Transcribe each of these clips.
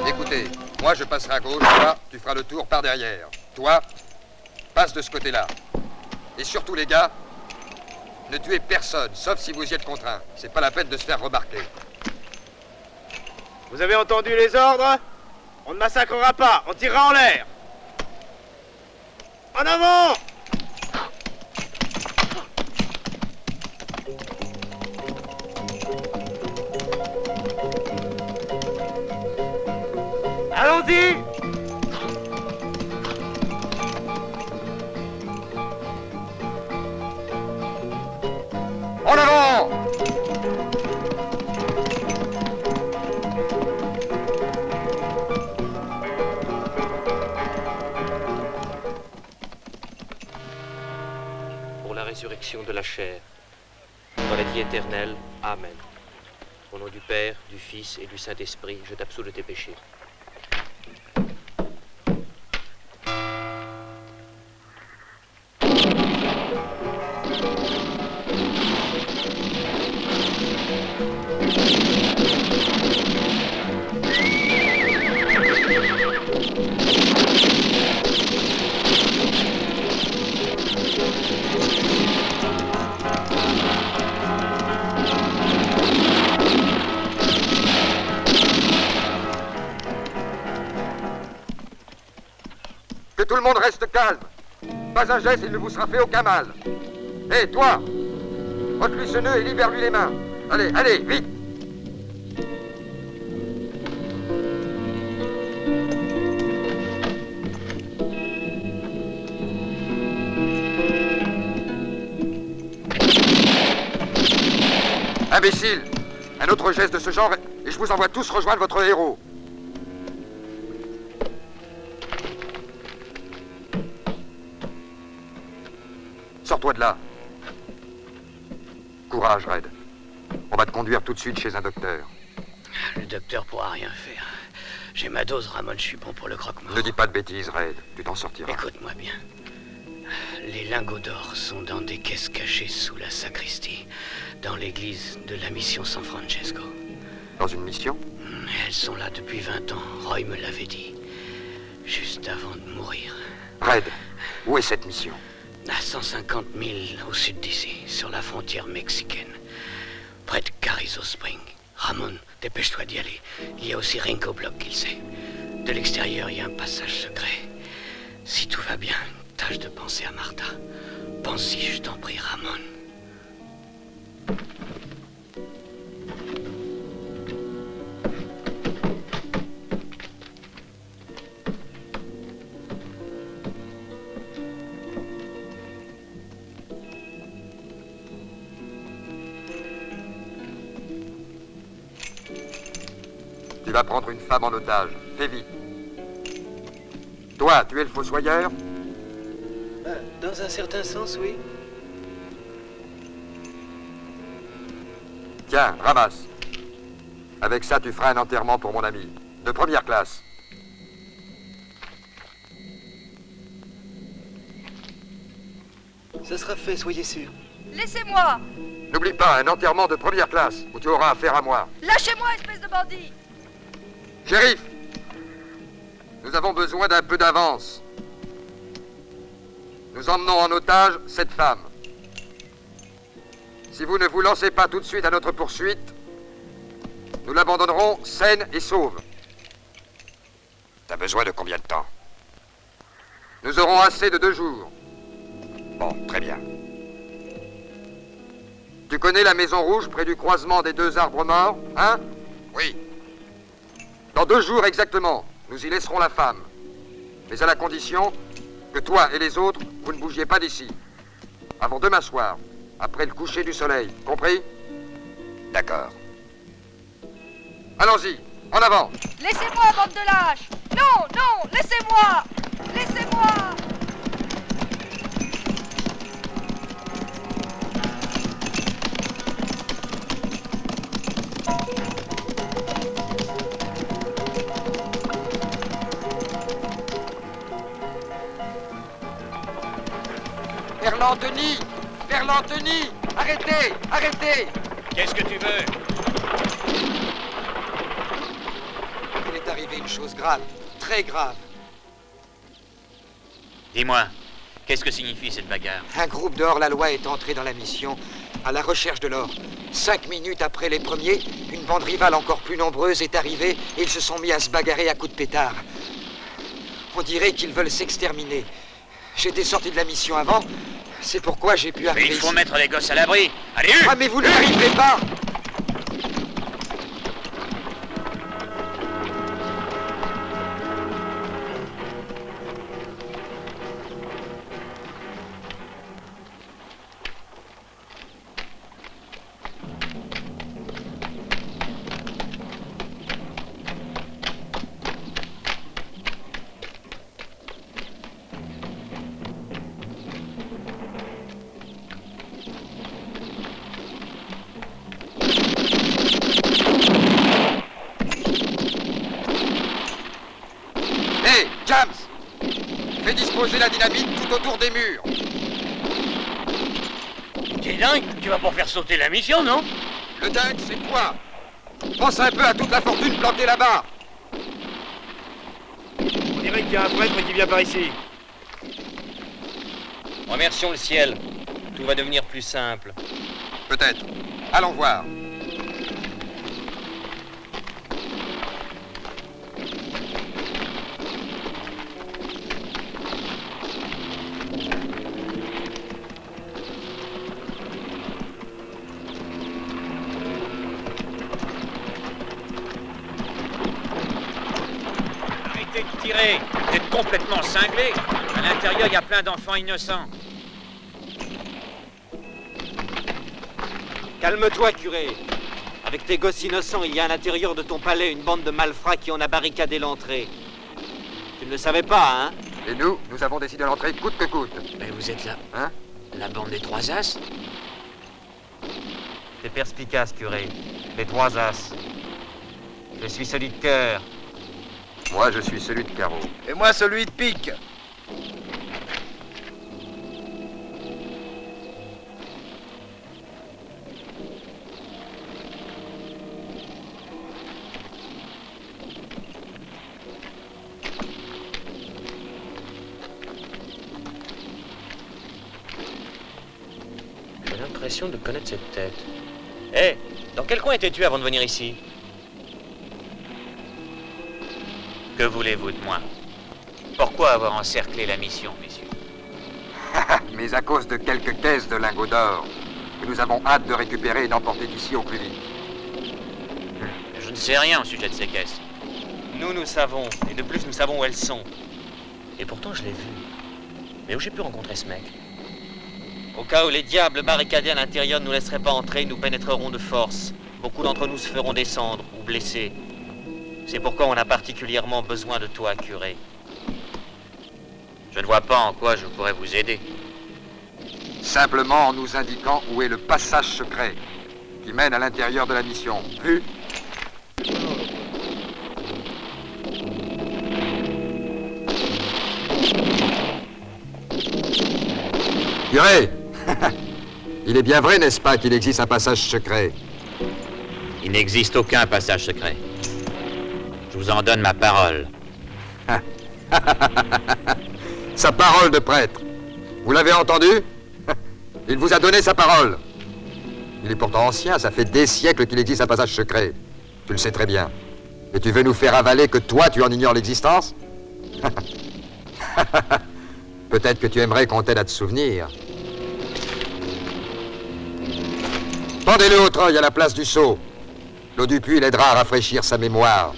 Écoutez, moi je passerai à gauche, toi, tu feras le tour par derrière. Toi, passe de ce côté-là. Et surtout les gars, ne tuez personne, sauf si vous y êtes contraints. C'est pas la peine de se faire remarquer. Vous avez entendu les ordres? On ne massacrera pas, on tirera en l'air. En avant! Allons-y! En avant! Pour la résurrection de la chair, dans la vie éternelle, Amen. Au nom du Père, du Fils et du Saint-Esprit, je t'absous de tes péchés. Que tout le monde reste calme. Pas un geste, il ne vous sera fait aucun mal. Hé, toi! Ôte-lui ce nœud et libère-lui les mains. Allez, allez, vite! Imbécile! Un autre geste de ce genre et je vous envoie tous rejoindre votre héros. Sors-toi de là. Courage, Red. On va te conduire tout de suite chez un docteur. Le docteur pourra rien faire. J'ai ma dose, Ramon, je suis bon pour le croque-mort. Ne dis pas de bêtises, Red. Tu t'en sortiras. Écoute-moi bien. Les lingots d'or sont dans des caisses cachées sous la sacristie, dans l'église de la mission San Francesco. Dans une mission? Elles sont là depuis 20 ans, Roy me l'avait dit. Juste avant de mourir. Red, où est cette mission? À 150 000 au sud d'ici, sur la frontière mexicaine, près de Carrizo Spring. Ramon, dépêche-toi d'y aller. Il y a aussi Ringo Block qui le sait. De l'extérieur, il y a un passage secret. Si tout va bien, tâche de penser à Martha. Pense-y, je t'en prie, Ramon. Tu vas prendre une femme en otage. Fais vite. Toi, tu es le fossoyeur? Dans un certain sens, oui. Tiens, ramasse. Avec ça, tu feras un enterrement pour mon ami. De première classe. Ça sera fait, soyez sûr. Laissez-moi! N'oublie pas, un enterrement de première classe, où tu auras affaire à moi. Lâchez-moi, espèce de bandit! Shérif, nous avons besoin d'un peu d'avance. Nous emmenons en otage cette femme. Si vous ne vous lancez pas tout de suite à notre poursuite, nous l'abandonnerons saine et sauve. Ta Besoin de combien de temps? Nous aurons assez de 2 jours. Bon, très bien. Tu connais la Maison Rouge près du croisement des 2 arbres morts, hein? Oui. Dans 2 jours exactement, nous y laisserons la femme. Mais à la condition que toi et les autres, vous ne bougiez pas d'ici. Avant demain soir, après le coucher du soleil, compris? D'accord. Allons-y, en avant! Laissez-moi, bande de lâches! Non, non, laissez-moi! Laissez-moi! Verlanteny! Verlanteny! Arrêtez! Arrêtez! Qu'est-ce que tu veux? Il est arrivé une chose grave, très grave. Dis-moi, qu'est-ce que signifie cette bagarre? Un groupe de hors-la-loi est entré dans la mission à la recherche de l'or. 5 minutes après les premiers, une bande rivale encore plus nombreuse est arrivée et ils se sont mis à se bagarrer à coups de pétard. On dirait qu'ils veulent s'exterminer. J'étais sorti de la mission avant, c'est pourquoi j'ai pu arriver Mais il faut ici. mettre les gosses à l'abri. Allez, hue! Ah mais vous n'y arriverez pas! Hé, James! Fais disposer la dynamite tout autour des murs. T'es dingue? Tu vas pour faire sauter la mission, non? Le dingue, c'est toi. Pense un peu à toute la fortune plantée là-bas. On dirait qu'il y a un prêtre qui vient par ici. Remercions le ciel. Tout va devenir plus simple. Peut-être. Allons voir. Arrêtez de tirer. Vous êtes complètement cinglés. À l'intérieur, il y a plein d'enfants innocents. Calme-toi, curé. Avec tes gosses innocents, il y a à l'intérieur de ton palais une bande de malfrats qui en a barricadé l'entrée. Tu ne le savais pas, hein? Et nous avons décidé d'entrer coûte que coûte. Mais vous êtes là. Hein? La bande des 3 As? T'es perspicace, curé. Les 3 As. Je suis celui de cœur. Moi, je suis celui de carreau. Et moi, celui de pique. J'ai l'impression de connaître cette tête. Hé, dans quel coin étais-tu avant de venir ici? Que voulez-vous de moi? Pourquoi avoir encerclé la mission, messieurs? Mais à cause de quelques caisses de lingots d'or que nous avons hâte de récupérer et d'emporter d'ici au plus vite. Je ne sais rien au sujet de ces caisses. Nous savons. Et de plus, nous savons où elles sont. Et pourtant, je l'ai vu. Mais où j'ai pu rencontrer ce mec? Au cas où les diables barricadés à l'intérieur ne nous laisseraient pas entrer, nous pénétrerons de force. Beaucoup d'entre nous se feront descendre ou blessés. C'est pourquoi on a particulièrement besoin de toi, curé. Je ne vois pas en quoi je pourrais vous aider. Simplement en nous indiquant où est le passage secret qui mène à l'intérieur de la mission. Vu? Curé! Il est bien vrai, n'est-ce pas, qu'il existe un passage secret? Il n'existe aucun passage secret. Je vous en donne ma parole. Sa parole de prêtre. Vous l'avez entendu? Il vous a donné sa parole. Il est pourtant ancien, ça fait des siècles qu'il existe un passage secret. Tu le sais très bien. Et tu veux nous faire avaler que toi, tu en ignores l'existence? Peut-être que tu aimerais qu'on t'aide à te souvenir. Pendez-le au treuil à la place du seau. L'eau du puits l'aidera à rafraîchir sa mémoire.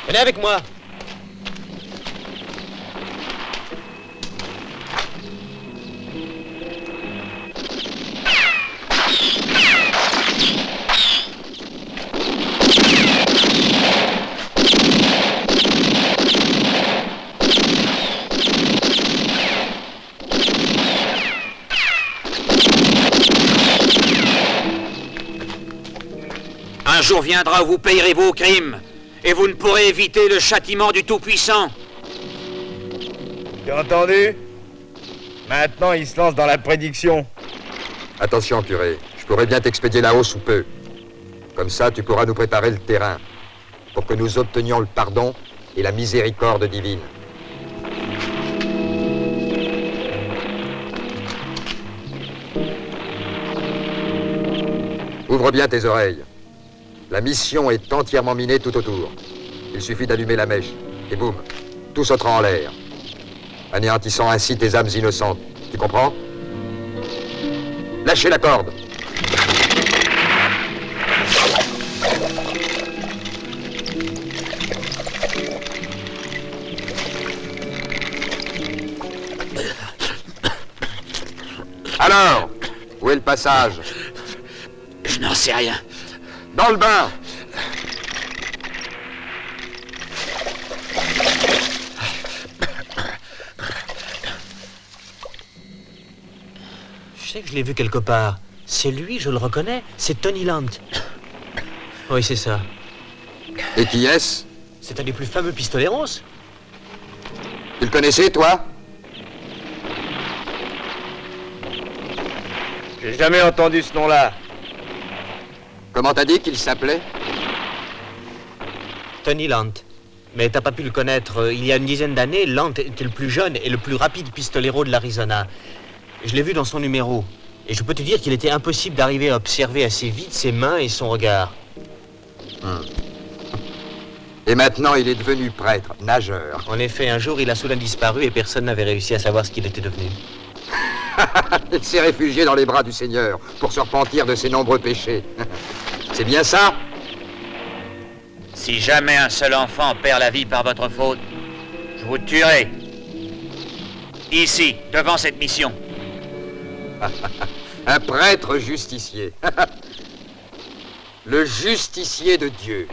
Venez avec moi. Un jour viendra où vous payerez vos crimes, et vous ne pourrez éviter le châtiment du Tout-Puissant. Tu as entendu? Maintenant, il se lance dans la prédiction. Attention, curé. Je pourrais bien t'expédier là-haut sous peu. Comme ça, tu pourras nous préparer le terrain pour que nous obtenions le pardon et la miséricorde divine. Ouvre bien tes oreilles. La mission est entièrement minée tout autour. Il suffit d'allumer la mèche, et boum, tout sautera en l'air, anéantissant ainsi tes âmes innocentes. Tu comprends? Lâchez la corde. Alors, où est le passage? Je n'en sais rien. Dans le bain! Je sais que je l'ai vu quelque part. C'est lui, je le reconnais. C'est Tony Lant. Oui, c'est ça. Et qui est-ce? C'est un des plus fameux pistoleros. Tu le connaissais, toi? J'ai jamais entendu ce nom-là. Comment t'as dit qu'il s'appelait? Tony Lant. Mais t'as pas pu le connaître. Il y a une dizaine d'années, Lant était le plus jeune et le plus rapide pistolero de l'Arizona. Je l'ai vu dans son numéro. Et je peux te dire qu'il était impossible d'arriver à observer assez vite ses mains et son regard. Et maintenant, il est devenu prêtre, nageur. En effet, un jour, il a soudain disparu et personne n'avait réussi à savoir ce qu'il était devenu. Il s'est réfugié dans les bras du Seigneur pour se repentir de ses nombreux péchés. C'est bien ça? Si jamais un seul enfant perd la vie par votre faute, je vous tuerai. Ici, devant cette mission. Un prêtre justicier. Le justicier de Dieu.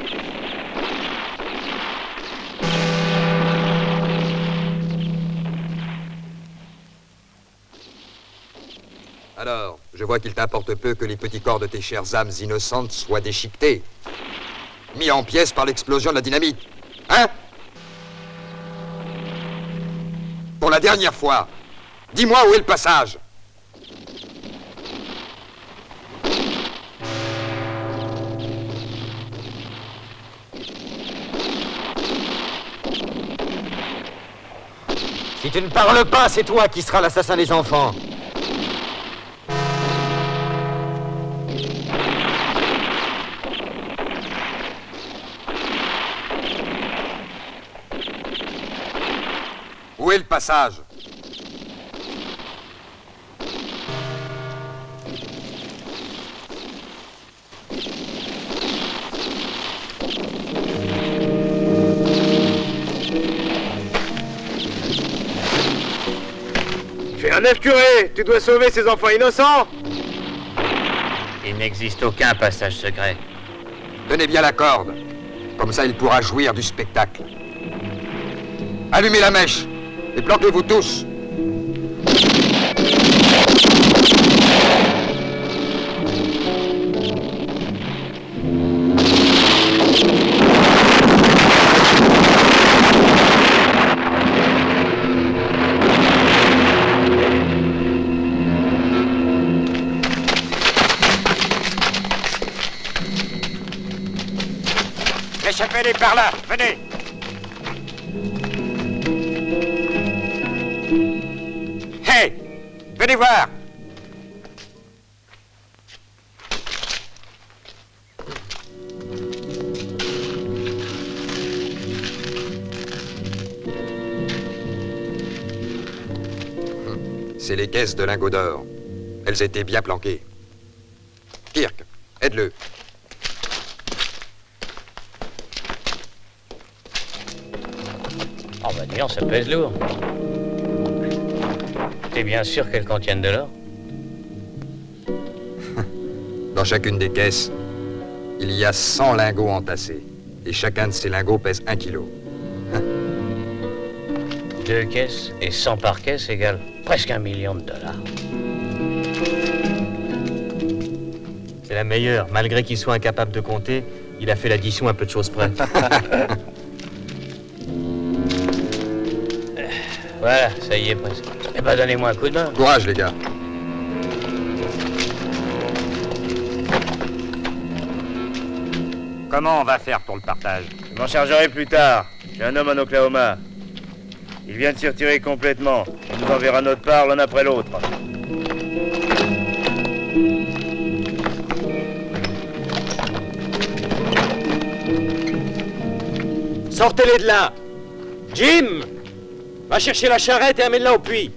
Alors, je vois qu'il t'importe peu que les petits corps de tes chères âmes innocentes soient déchiquetés, mis en pièces par l'explosion de la dynamite. Hein? Pour la dernière fois, dis-moi où est le passage. Si tu ne parles pas, c'est toi qui seras l'assassin des enfants. Où est le passage? Fais un œuf, curé! Tu dois sauver ces enfants innocents! Il n'existe aucun passage secret. Tenez bien la corde. Comme ça, il pourra jouir du spectacle. Allumez la mèche et plantez-vous tous. L'échappée est par là, venez! Hey! Venez voir! C'est les caisses de lingots d'or. Elles étaient bien planquées. Kirk, aide-le. Oh bah dis donc, ça pèse lourd. T'es bien sûr qu'elles contiennent de l'or? Dans chacune des caisses, il y a 100 lingots entassés. Et chacun de ces lingots pèse 1 kilo. 2 caisses et 100 par caisse égale presque $1 million. C'est la meilleure. Malgré qu'il soit incapable de compter, il a fait l'addition à peu de choses près. Voilà, ça y est presque. Eh ben donnez-moi un coup de main. Courage, les gars. Comment on va faire pour le partage? Je m'en chargerai plus tard. J'ai un homme en Oklahoma. Il vient de s'y retirer complètement. Il nous enverra notre part l'un après l'autre. Sortez-les de là! Jim! Va chercher la charrette et amène-la au puits.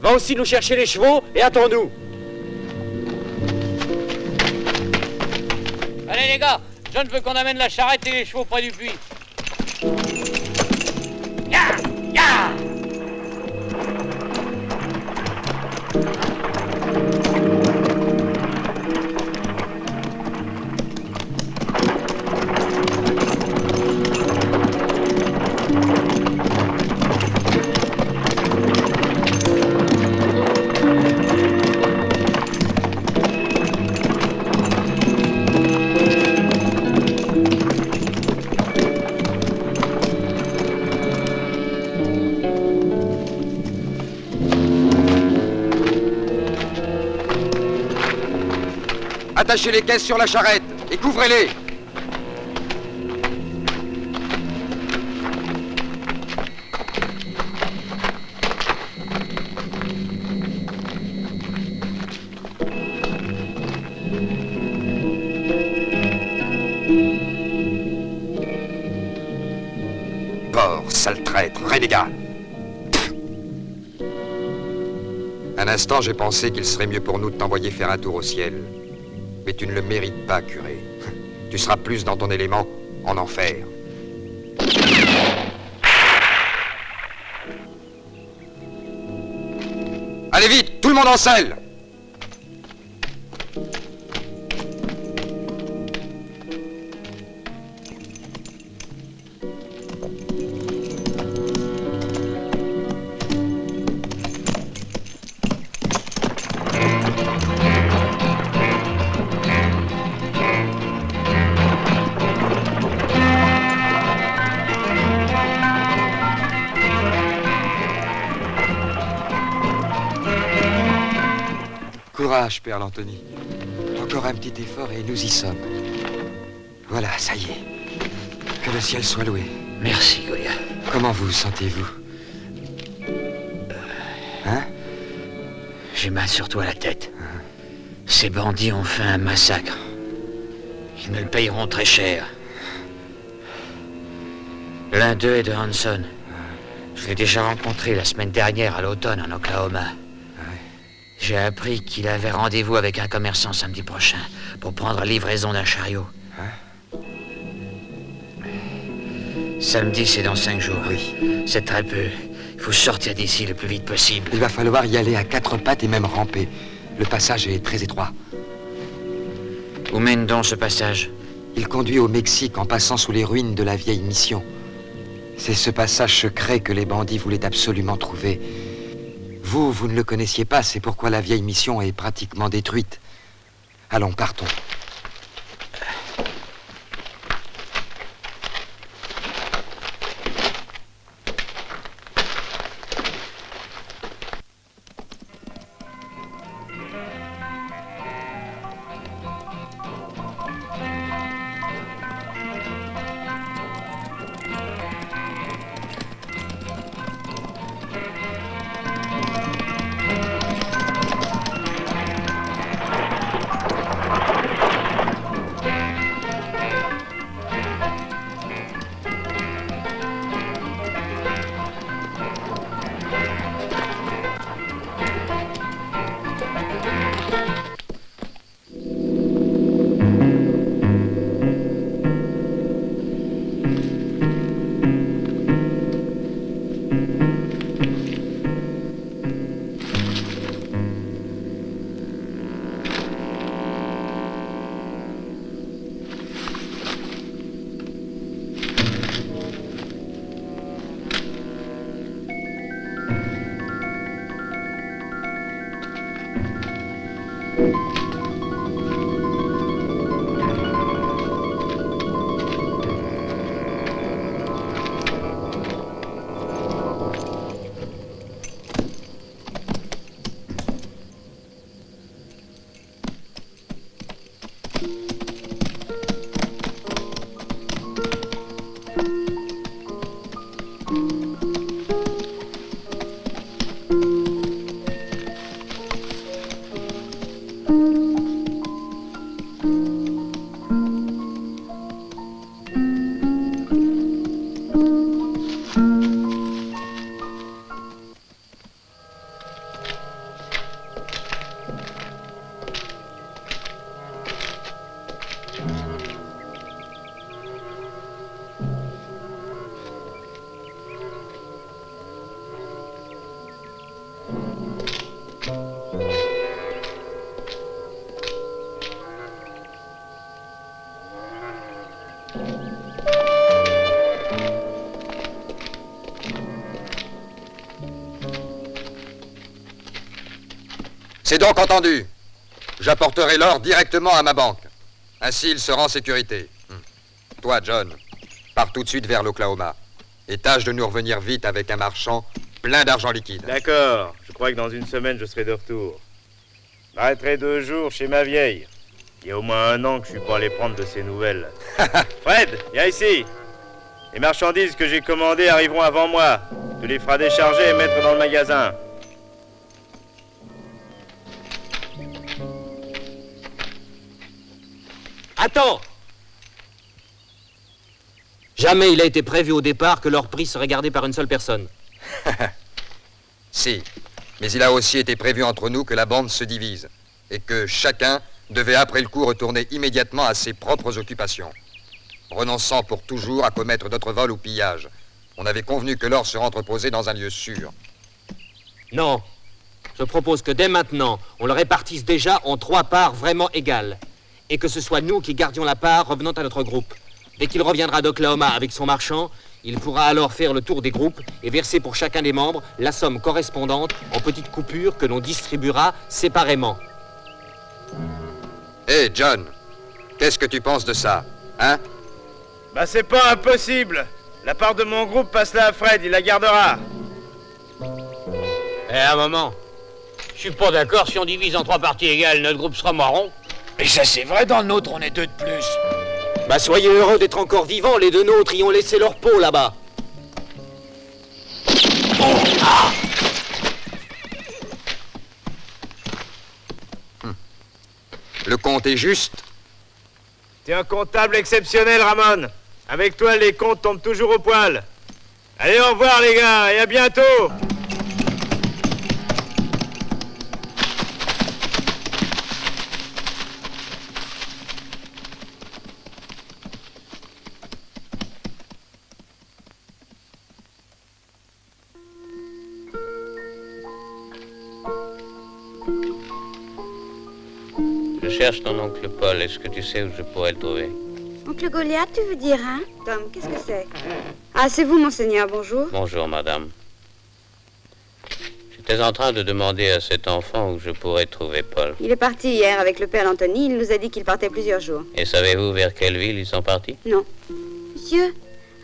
Va aussi nous chercher les chevaux et attends-nous. Allez les gars, John veut qu'on amène la charrette et les chevaux près du puits. Ya! Ya! Attachez les caisses sur la charrette et couvrez-les. Porc, sale traître, renégat. Un instant, j'ai pensé qu'il serait mieux pour nous de t'envoyer faire un tour au ciel. Mais tu ne le mérites pas, curé. Tu seras plus dans ton élément en enfer. Allez vite, tout le monde en selle! Courage, Père Anthony. Encore un petit effort et nous y sommes. Voilà, ça y est. Que le ciel soit loué. Merci, Goliath. Comment vous sentez-vous? Hein? J'ai mal surtout à la tête. Ces bandits ont fait un massacre. Ils me le payeront très cher. L'un d'eux est de Hanson. Je l'ai déjà rencontré la semaine dernière à l'automne en Oklahoma. J'ai appris qu'il avait rendez-vous avec un commerçant samedi prochain pour prendre livraison d'un chariot. Samedi, c'est dans 5 jours. Oui. C'est très peu. Il faut sortir d'ici le plus vite possible. Il va falloir y aller à 4 pattes et même ramper. Le passage est très étroit. Où mène donc ce passage? Il conduit au Mexique en passant sous les ruines de la vieille mission. C'est ce passage secret que les bandits voulaient absolument trouver. Vous ne le connaissiez pas, c'est pourquoi la vieille mission est pratiquement détruite. Allons, partons. C'est donc entendu. J'apporterai l'or directement à ma banque. Ainsi, il sera en sécurité. Toi, John, pars tout de suite vers l'Oklahoma. Et tâche de nous revenir vite avec un marchand plein d'argent liquide. D'accord. Je crois que dans une semaine, je serai de retour. M'arrêterai 2 jours chez ma vieille. Il y a au moins 1 an que je suis pas allé prendre de ses nouvelles. Fred, viens ici. Les marchandises que j'ai commandées arriveront avant moi. Tu les feras décharger et mettre dans le magasin. Attends! Jamais il a été prévu au départ que leur prix serait gardé par une seule personne. Si, mais il a aussi été prévu entre nous que la bande se divise et que chacun devait après le coup retourner immédiatement à ses propres occupations, renonçant pour toujours à commettre d'autres vols ou pillages. On avait convenu que l'or serait entreposé dans un lieu sûr. Non. Je propose que dès maintenant, on le répartisse déjà en 3 parts vraiment égales. Et que ce soit nous qui gardions la part revenant à notre groupe. Dès qu'il reviendra d'Oklahoma avec son marchand, il pourra alors faire le tour des groupes et verser pour chacun des membres la somme correspondante en petites coupures que l'on distribuera séparément. Hé, John, qu'est-ce que tu penses de ça, hein? Bah c'est pas impossible. La part de mon groupe passe là à Fred, il la gardera. Eh, un moment. Je suis pas d'accord, si on divise en 3 parties égales, notre groupe sera marron. Mais ça c'est vrai, dans le nôtre on est 2 de plus. Bah soyez heureux d'être encore vivants, les 2 nôtres y ont laissé leur peau là-bas. Le compte est juste? T'es un comptable exceptionnel, Ramon. Avec toi, les comptes tombent toujours au poil. Allez, au revoir, les gars, et à bientôt. Je cherche ton oncle Paul. Est-ce que tu sais où je pourrais le trouver? Oncle Goliath, tu veux dire, hein? Tom, qu'est-ce que c'est? Ah, c'est vous, monseigneur, bonjour. Bonjour, madame. J'étais en train de demander à cet enfant où je pourrais trouver Paul. Il est parti hier avec le père Anthony. Il nous a dit qu'il partait plusieurs jours. Et savez-vous vers quelle ville ils sont partis? Non. Monsieur,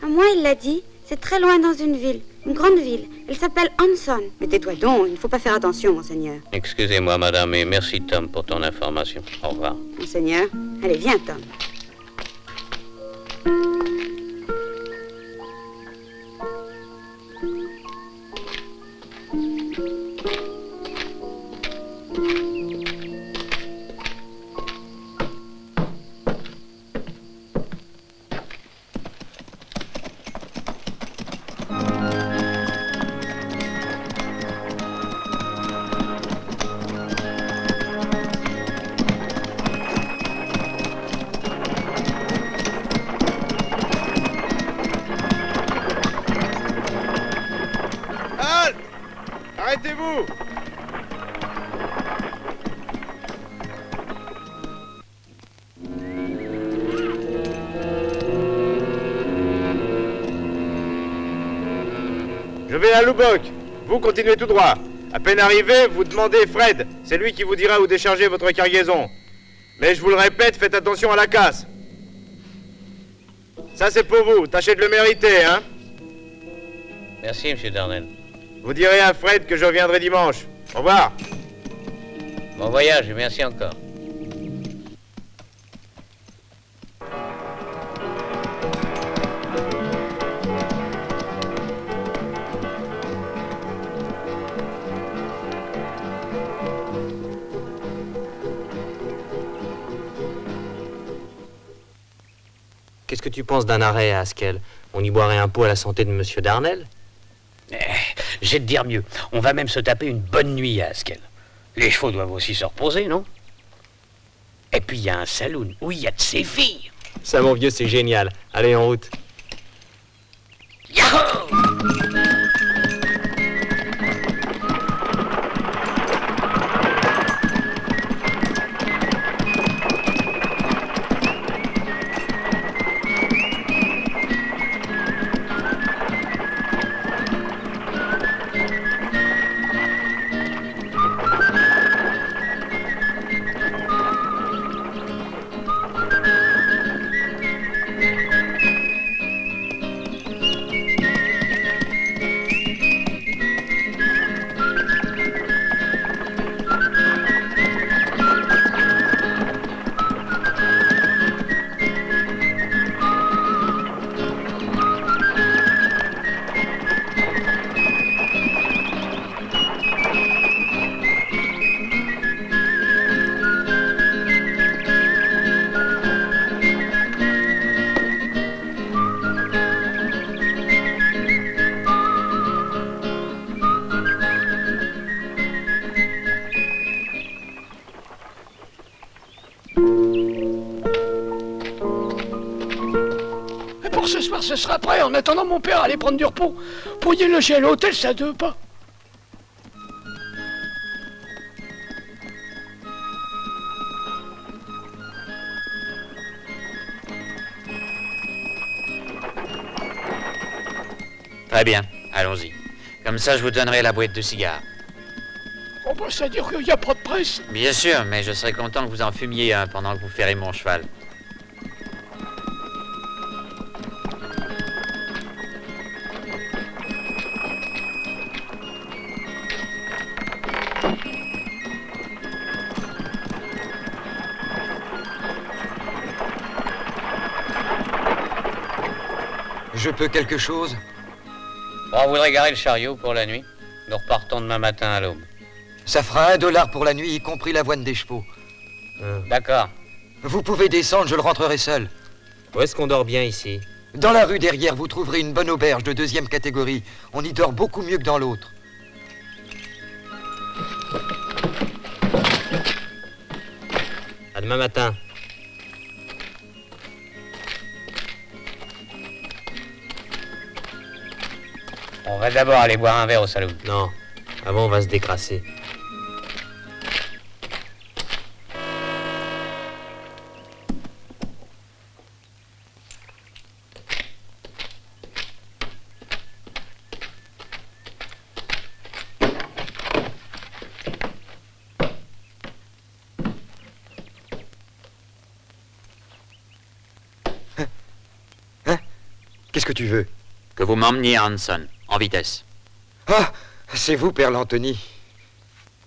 à moi, il l'a dit. C'est très loin dans une ville. Une grande ville. Elle s'appelle Hanson. Mais tais-toi donc, il ne faut pas faire attention, monseigneur. Excusez-moi, madame, et merci, Tom, pour ton information. Au revoir. Monseigneur, allez, viens, Tom. Arrêtez-vous! Je vais à Lubbock. Vous continuez tout droit. À peine arrivé, vous demandez Fred. C'est lui qui vous dira où décharger votre cargaison. Mais je vous le répète, faites attention à la casse. Ça, c'est pour vous. Tâchez de le mériter, hein? Merci, monsieur Darnell. Vous direz à Fred que je reviendrai dimanche. Au revoir. Bon voyage et merci encore. Qu'est-ce que tu penses d'un arrêt à Haskell? On y boirait un pot à la santé de monsieur Darnell? J'ai de dire mieux. On va même se taper une bonne nuit à Haskell. Les chevaux doivent aussi se reposer, non? Et puis il y a un saloon où il y a de ces filles. Ça, mon vieux, c'est génial. Allez, en route. Yahoo! ce sera prêt. En attendant, mon père allait prendre du repos. Pourriez loger à l'hôtel, ça 2 pas. Très bien, allons-y. Comme ça, je vous donnerai la boîte de cigares. On va ça dire qu'il n'y a pas de presse. Bien sûr, mais je serais content que vous en fumiez un pendant que vous ferrez mon cheval. Je peux quelque chose? On voudrait garer le chariot pour la nuit. Nous repartons demain matin à l'aube. Ça fera $1 pour la nuit, y compris l'avoine des chevaux. D'accord. Vous pouvez descendre, je le rentrerai seul. Où est-ce qu'on dort bien ici? Dans la rue derrière, vous trouverez une bonne auberge de 2e catégorie. On y dort beaucoup mieux que dans l'autre. À demain matin. On va d'abord aller boire un verre au saloon. Non, avant on va se décrasser. Qu'est-ce que tu veux? Que vous m'emmeniez à Hanson, en vitesse. Ah, c'est vous, Père Lantony.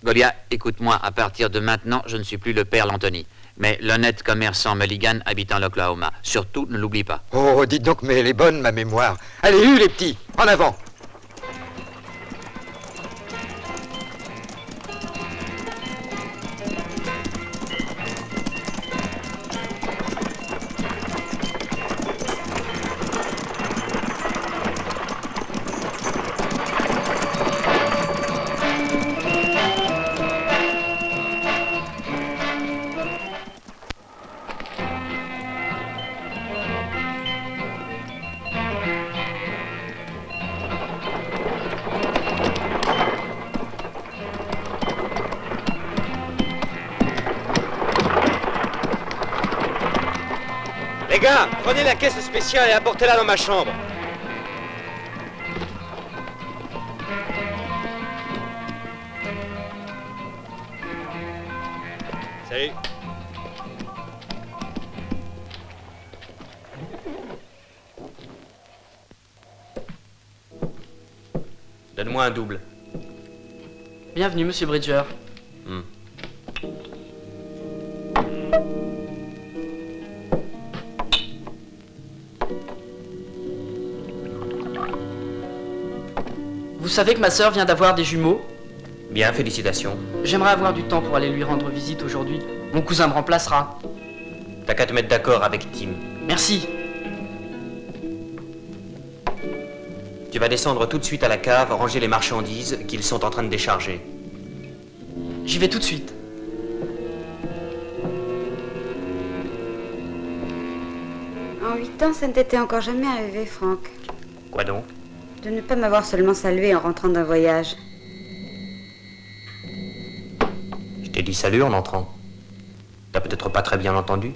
Golia, écoute-moi, à partir de maintenant, je ne suis plus le père Lantony, mais l'honnête commerçant Mulligan habitant l'Oklahoma. Surtout, ne l'oublie pas. Oh, dites donc, mais elle est bonne, ma mémoire. Allez, les petits, en avant. Les gars, prenez la caisse spéciale et apportez-la dans ma chambre. Salut. Donne-moi un double. Bienvenue, Monsieur Bridger. Vous savez que ma sœur vient d'avoir des jumeaux? Bien, félicitations. J'aimerais avoir du temps pour aller lui rendre visite aujourd'hui. Mon cousin me remplacera. T'as qu'à te mettre d'accord avec Tim. Merci. Tu vas descendre tout de suite à la cave, ranger les marchandises qu'ils sont en train de décharger. J'y vais tout de suite. En 8 ans, ça ne t'était encore jamais arrivé, Franck. Quoi donc? De ne pas m'avoir seulement salué en rentrant d'un voyage. Je t'ai dit salut en entrant. T'as peut-être pas très bien entendu?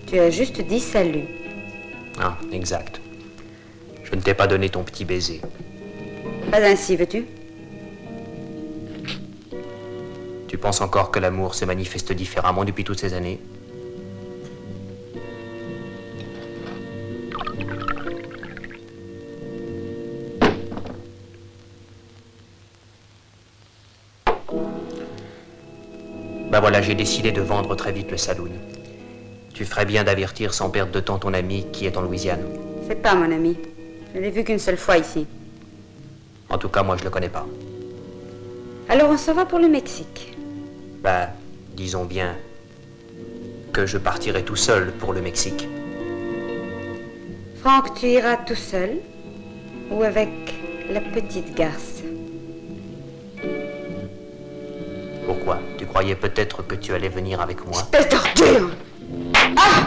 Tu as juste dit salut. Ah, exact. Je ne t'ai pas donné ton petit baiser. Pas ainsi, veux-tu? Tu penses encore que l'amour se manifeste différemment depuis toutes ces années? Ben voilà, j'ai décidé de vendre très vite le saloon. Tu ferais bien d'avertir sans perdre de temps ton ami qui est en Louisiane. C'est pas mon ami. Je l'ai vu qu'une seule fois ici. En tout cas, moi, je le connais pas. Alors on se va pour le Mexique. Ben, disons bien que je partirai tout seul pour le Mexique. Franck, tu iras tout seul ou avec la petite garce? Pourquoi? Tu croyais peut-être que tu allais venir avec moi? Espèce d'ordure! Ah!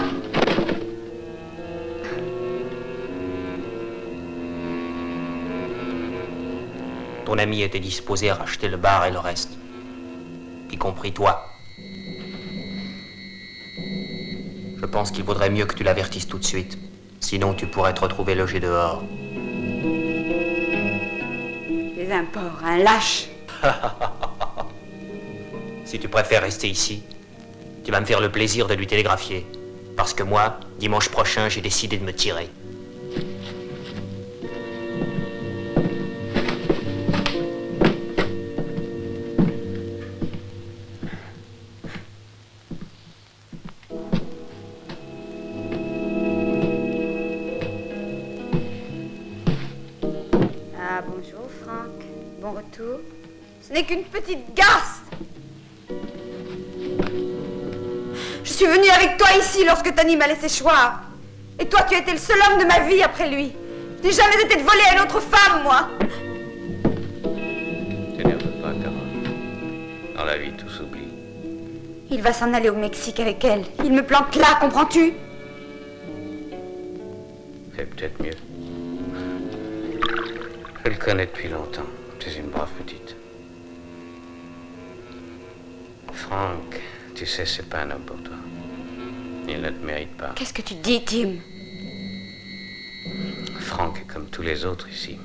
ton ami était disposé à racheter le bar et le reste. Y compris toi. Je pense qu'il vaudrait mieux que tu l'avertisses tout de suite. Sinon, tu pourrais te retrouver logé dehors. Tu es un porc, un lâche. Si tu préfères rester ici, tu vas me faire le plaisir de lui télégraphier. Parce que moi, dimanche prochain, j'ai décidé de me tirer. Ah, bonjour, Franck. Bon retour. Ce n'est qu'une petite garce. Je suis venue avec toi ici lorsque Tony m'a laissé choir. Et toi, tu étais le seul homme de ma vie après lui. Je n'ai jamais été de voler à une autre femme, moi. T'énerve pas, Carole. Dans la vie, tout s'oublie. Il va s'en aller au Mexique avec elle. Il me plante là, comprends-tu? C'est peut-être mieux. Je le connais depuis longtemps. Tu es une brave petite. Franck, tu sais, c'est pas un homme pour toi. Il ne te mérite pas. Qu'est-ce que tu dis, Tim? Franck est comme tous les autres ici.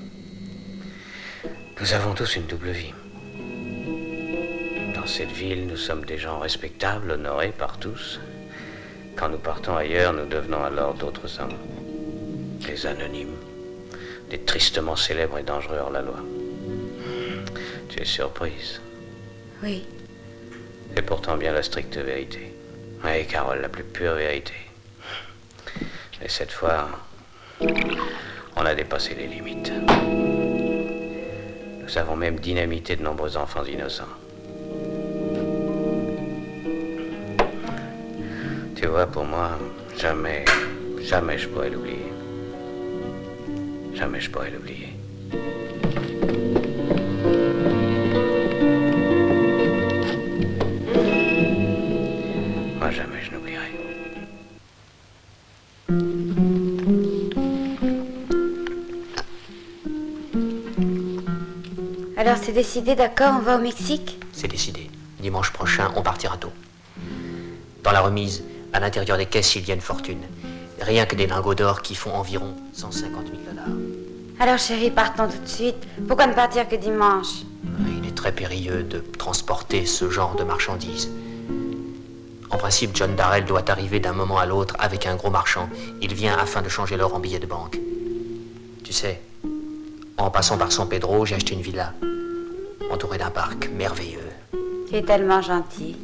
Nous avons tous une double vie. Dans cette ville, nous sommes des gens respectables, honorés par tous. Quand nous partons ailleurs, nous devenons alors d'autres hommes. Des anonymes. Des tristement célèbres et dangereux hors la loi. Tu es surprise. Oui. C'est pourtant bien la stricte vérité. Oui, Carole, la plus pure vérité. Et cette fois, on a dépassé les limites. Nous avons même dynamité de nombreux enfants innocents. Tu vois, pour moi, jamais je pourrais l'oublier. Jamais je pourrais l'oublier. Moi, jamais je n'oublierai. Alors c'est décidé, d'accord, on va au Mexique? C'est décidé. Dimanche prochain, on partira tôt. Dans la remise, à l'intérieur des caisses, il y a une fortune. Rien que des lingots d'or qui font environ 150 000 $. Alors chérie, partons tout de suite. Pourquoi ne partir que dimanche? Il est très périlleux de transporter ce genre de marchandises. En principe, John Darrell doit arriver d'un moment à l'autre avec un gros marchand. Il vient afin de changer l'or en billets de banque. Tu sais, en passant par San Pedro, j'ai acheté une villa, entourée d'un parc merveilleux. Tu es tellement gentil.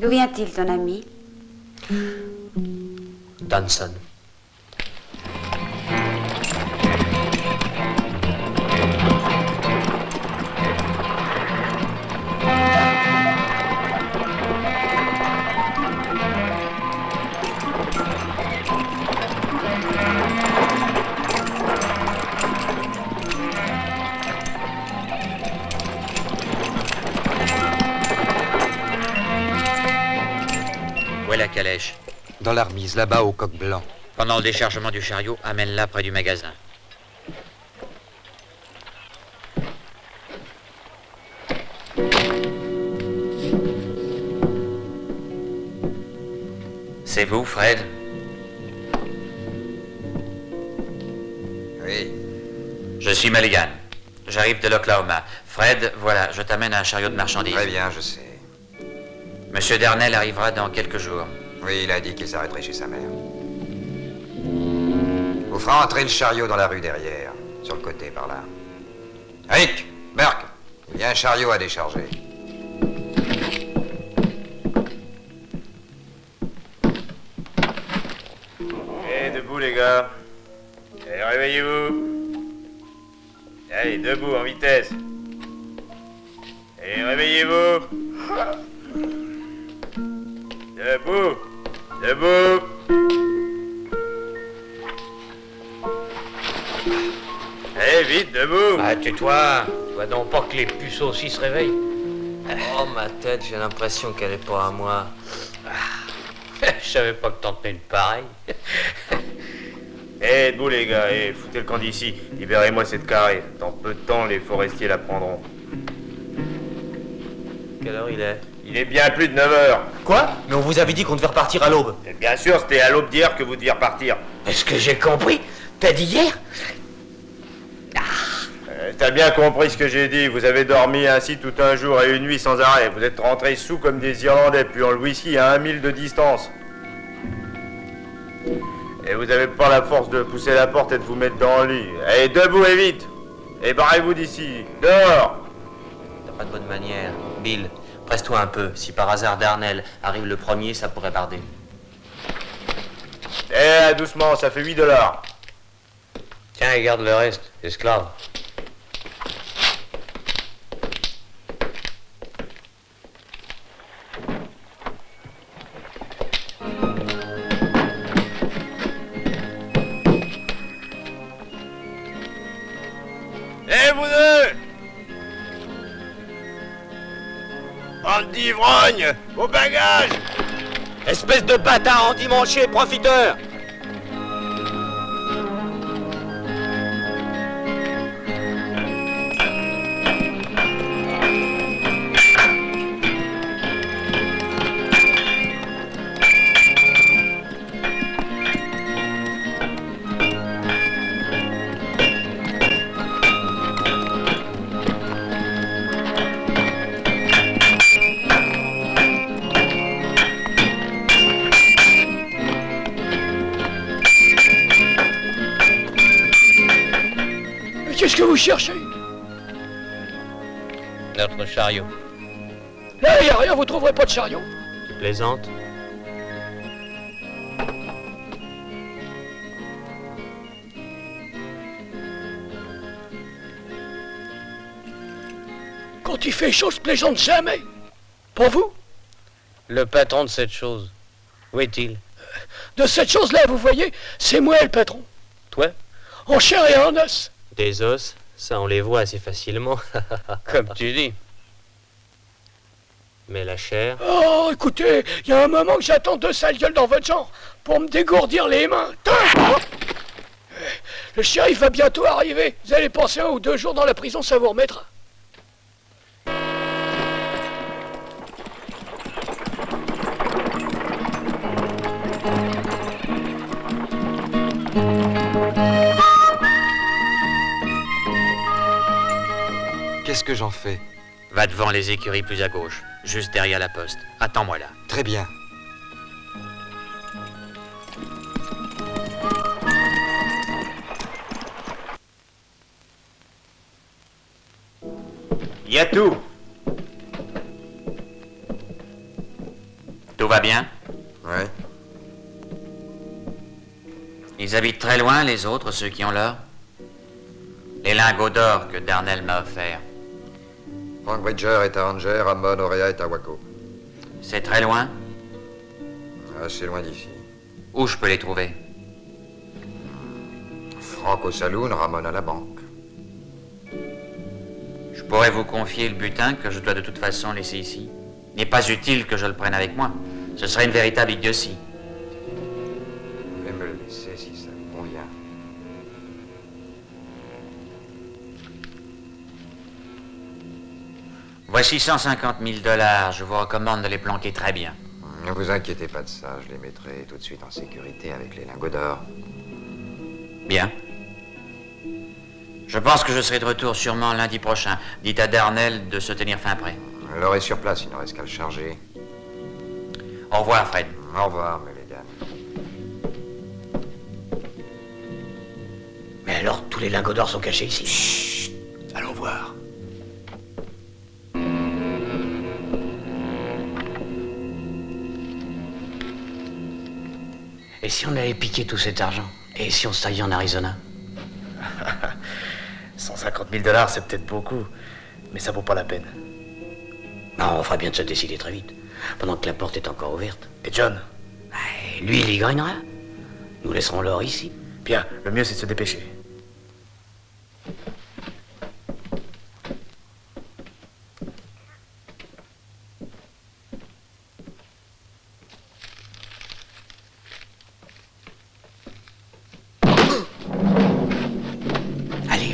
D'où vient-il, ton ami? Danson. Où est la calèche? Dans la remise, là-bas, au coq blanc. Pendant le déchargement du chariot, amène-la près du magasin. C'est vous, Fred? Oui. Je suis Mulligan. J'arrive de l'Oklahoma. Fred, voilà, je t'amène un chariot de marchandises. Très bien, je sais. Monsieur Darnell arrivera dans quelques jours. Oui, il a dit qu'il s'arrêterait chez sa mère. Vous ferez entrer le chariot dans la rue derrière, sur le côté, par là. Rick, Burke, il y a un chariot à décharger. Debout, les gars. Allez, réveillez-vous. Allez, debout, en vitesse. Allez, réveillez-vous. Debout. Debout. Allez, vite, debout. Ah, tais-toi. Tu vois donc pas que les puceaux aussi se réveillent. Oh, ma tête, j'ai l'impression qu'elle est pas à moi. Je savais pas que t'en tenais une pareille. Eh, Eh, debout les gars, foutez le camp d'ici. Libérez-moi cette carrée. Dans peu de temps, les forestiers la prendront. Quelle heure il est? Il est bien plus de 9 heures. Quoi? Mais on vous avait dit qu'on devait repartir à l'aube. Et bien sûr, c'était à l'aube d'hier que vous deviez repartir. Est-ce que j'ai compris? T'as dit hier? T'as bien compris ce que j'ai dit. Vous avez dormi ainsi tout un jour et une nuit sans arrêt. Vous êtes rentrés sous comme des Irlandais, puant le whisky à 1 mille de distance. Et vous avez pas la force de pousser la porte et de vous mettre dans le lit. Allez, debout et vite. Et barrez-vous d'ici. Dehors. T'as pas de bonne manière. Bill, presse-toi un peu. Si par hasard Darnell arrive le premier, ça pourrait barder. Eh, doucement, ça fait $8. Tiens, et garde le reste, esclave. Eh, vous deux! Bande d'ivrognes! Vos bagages! Espèce de bâtard endimanché, profiteur! Qu'est-ce que vous cherchez? Notre chariot. Là, il n'y a rien, vous trouverez pas de chariot. Tu plaisantes? Quand il fait chaud, je plaisante jamais. Pour vous? Le patron de cette chose, où est-il? De cette chose-là, vous voyez, c'est moi le patron. Toi? En chair et en os. Des os, ça on les voit assez facilement. Comme tu dis. Mais la chair... Oh, écoutez, il y a un moment que j'attends deux sales gueules dans votre genre pour me dégourdir les mains. Le shérif va bientôt arriver. Vous allez passer 1 ou 2 jours dans la prison, ça vous remettra. Qu'est-ce que j'en fais? Va devant les écuries plus à gauche, juste derrière la poste. Attends-moi là. Très bien. Il y a tout. Tout va bien? Ouais. Ils habitent très loin, les autres, ceux qui ont l'or? Les lingots d'or que Darnell m'a offerts. Frank Bridger est à Ranger, Ramon Orea est à Waco. C'est très loin? Assez loin d'ici. Où je peux les trouver? Frank au saloon, Ramon à la banque. Je pourrais vous confier le butin que je dois de toute façon laisser ici. Il n'est pas utile que je le prenne avec moi. Ce serait une véritable idiotie. Vous pouvez me le laisser si ça vous convient. Voici $150 000. Je vous recommande de les planquer très bien. Ne vous inquiétez pas de ça, je les mettrai tout de suite en sécurité avec les lingots d'or. Bien. Je pense que je serai de retour sûrement lundi prochain. Dites à Darnell de se tenir fin prêt. L'or est sur place, il ne reste qu'à le charger. Au revoir, Fred. Au revoir, Mulligan. Mais alors, tous les lingots d'or sont cachés ici. Chut, allons voir. Et si on allait piquer tout cet argent? Et si on se taillait en Arizona? 150 000 $, c'est peut-être beaucoup, mais ça vaut pas la peine. Non, on ferait bien de se décider très vite, pendant que la porte est encore ouverte. Et John? Lui, il y gagnera. Nous laisserons l'or ici. Bien, le mieux c'est de se dépêcher.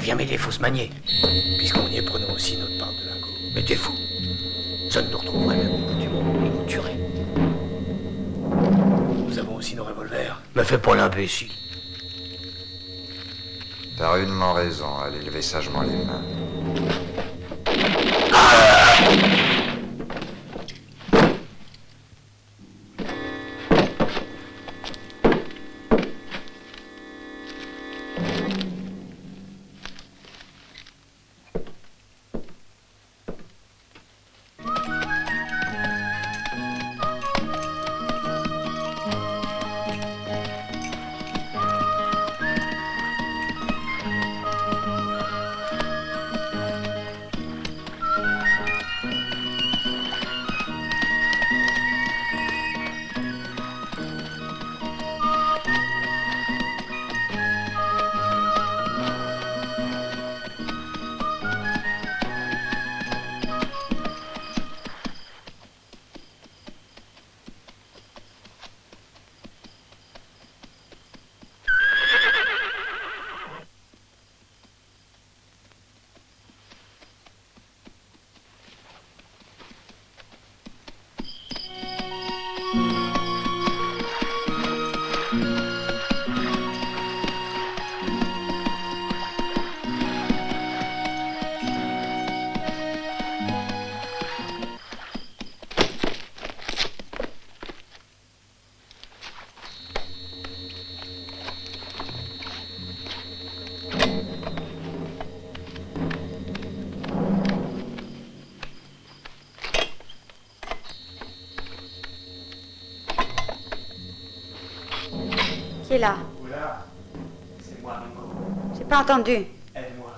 vient m'aider, faut se manier. Puisqu'on y est, prenons aussi notre part de lingots. Mais t'es fou. Ça ne nous retrouverait même au bout du monde, il nous tuerait. Nous avons aussi nos revolvers. Me fais pas l'imbécile. T'as rudement raison, allez lever sagement les mains. Qui est là? Voilà, c'est moi, Ringo. J'ai pas entendu. Aide-moi,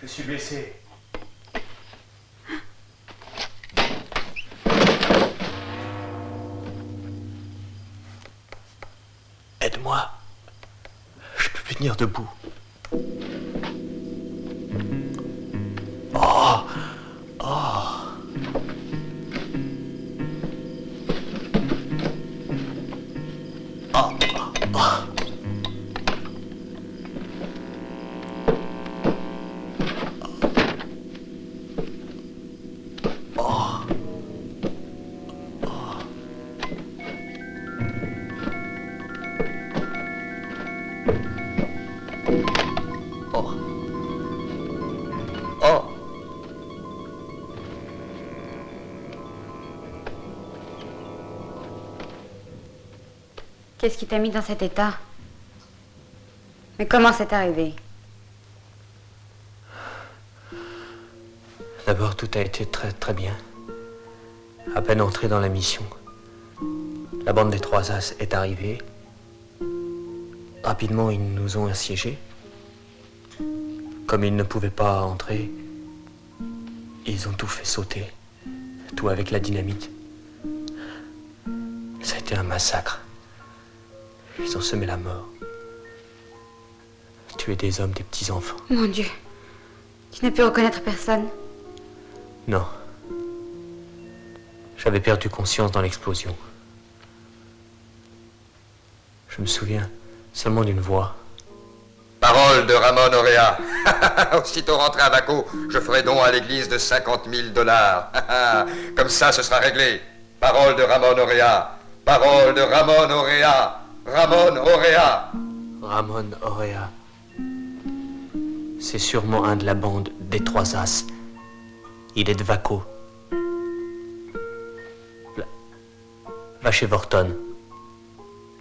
je suis blessé. Aide-moi. Je peux plus tenir debout. Oh! Oh! Qu'est-ce qui t'a mis dans cet état? Mais comment c'est arrivé? D'abord, tout a été très bien. À peine entré dans la mission, la bande des Trois As est arrivée. Rapidement, ils nous ont assiégés. Comme ils ne pouvaient pas entrer, ils ont tout fait sauter. Tout avec la dynamite. Ça a été un massacre. Ils ont semé la mort. Tué des hommes, des petits-enfants. Mon Dieu. Tu n'as pu reconnaître personne? Non. J'avais perdu conscience dans l'explosion. Je me souviens seulement d'une voix. Parole de Ramon Orea. Aussitôt rentré à Waco, je ferai don à l'église de 50 000 $. Comme ça, ce sera réglé. Parole de Ramon Orea. Parole de Ramon Orea. Ramon Orea. Ramon Orea. C'est sûrement un de la bande des Trois As. Il est de Waco. Va chez Vorton.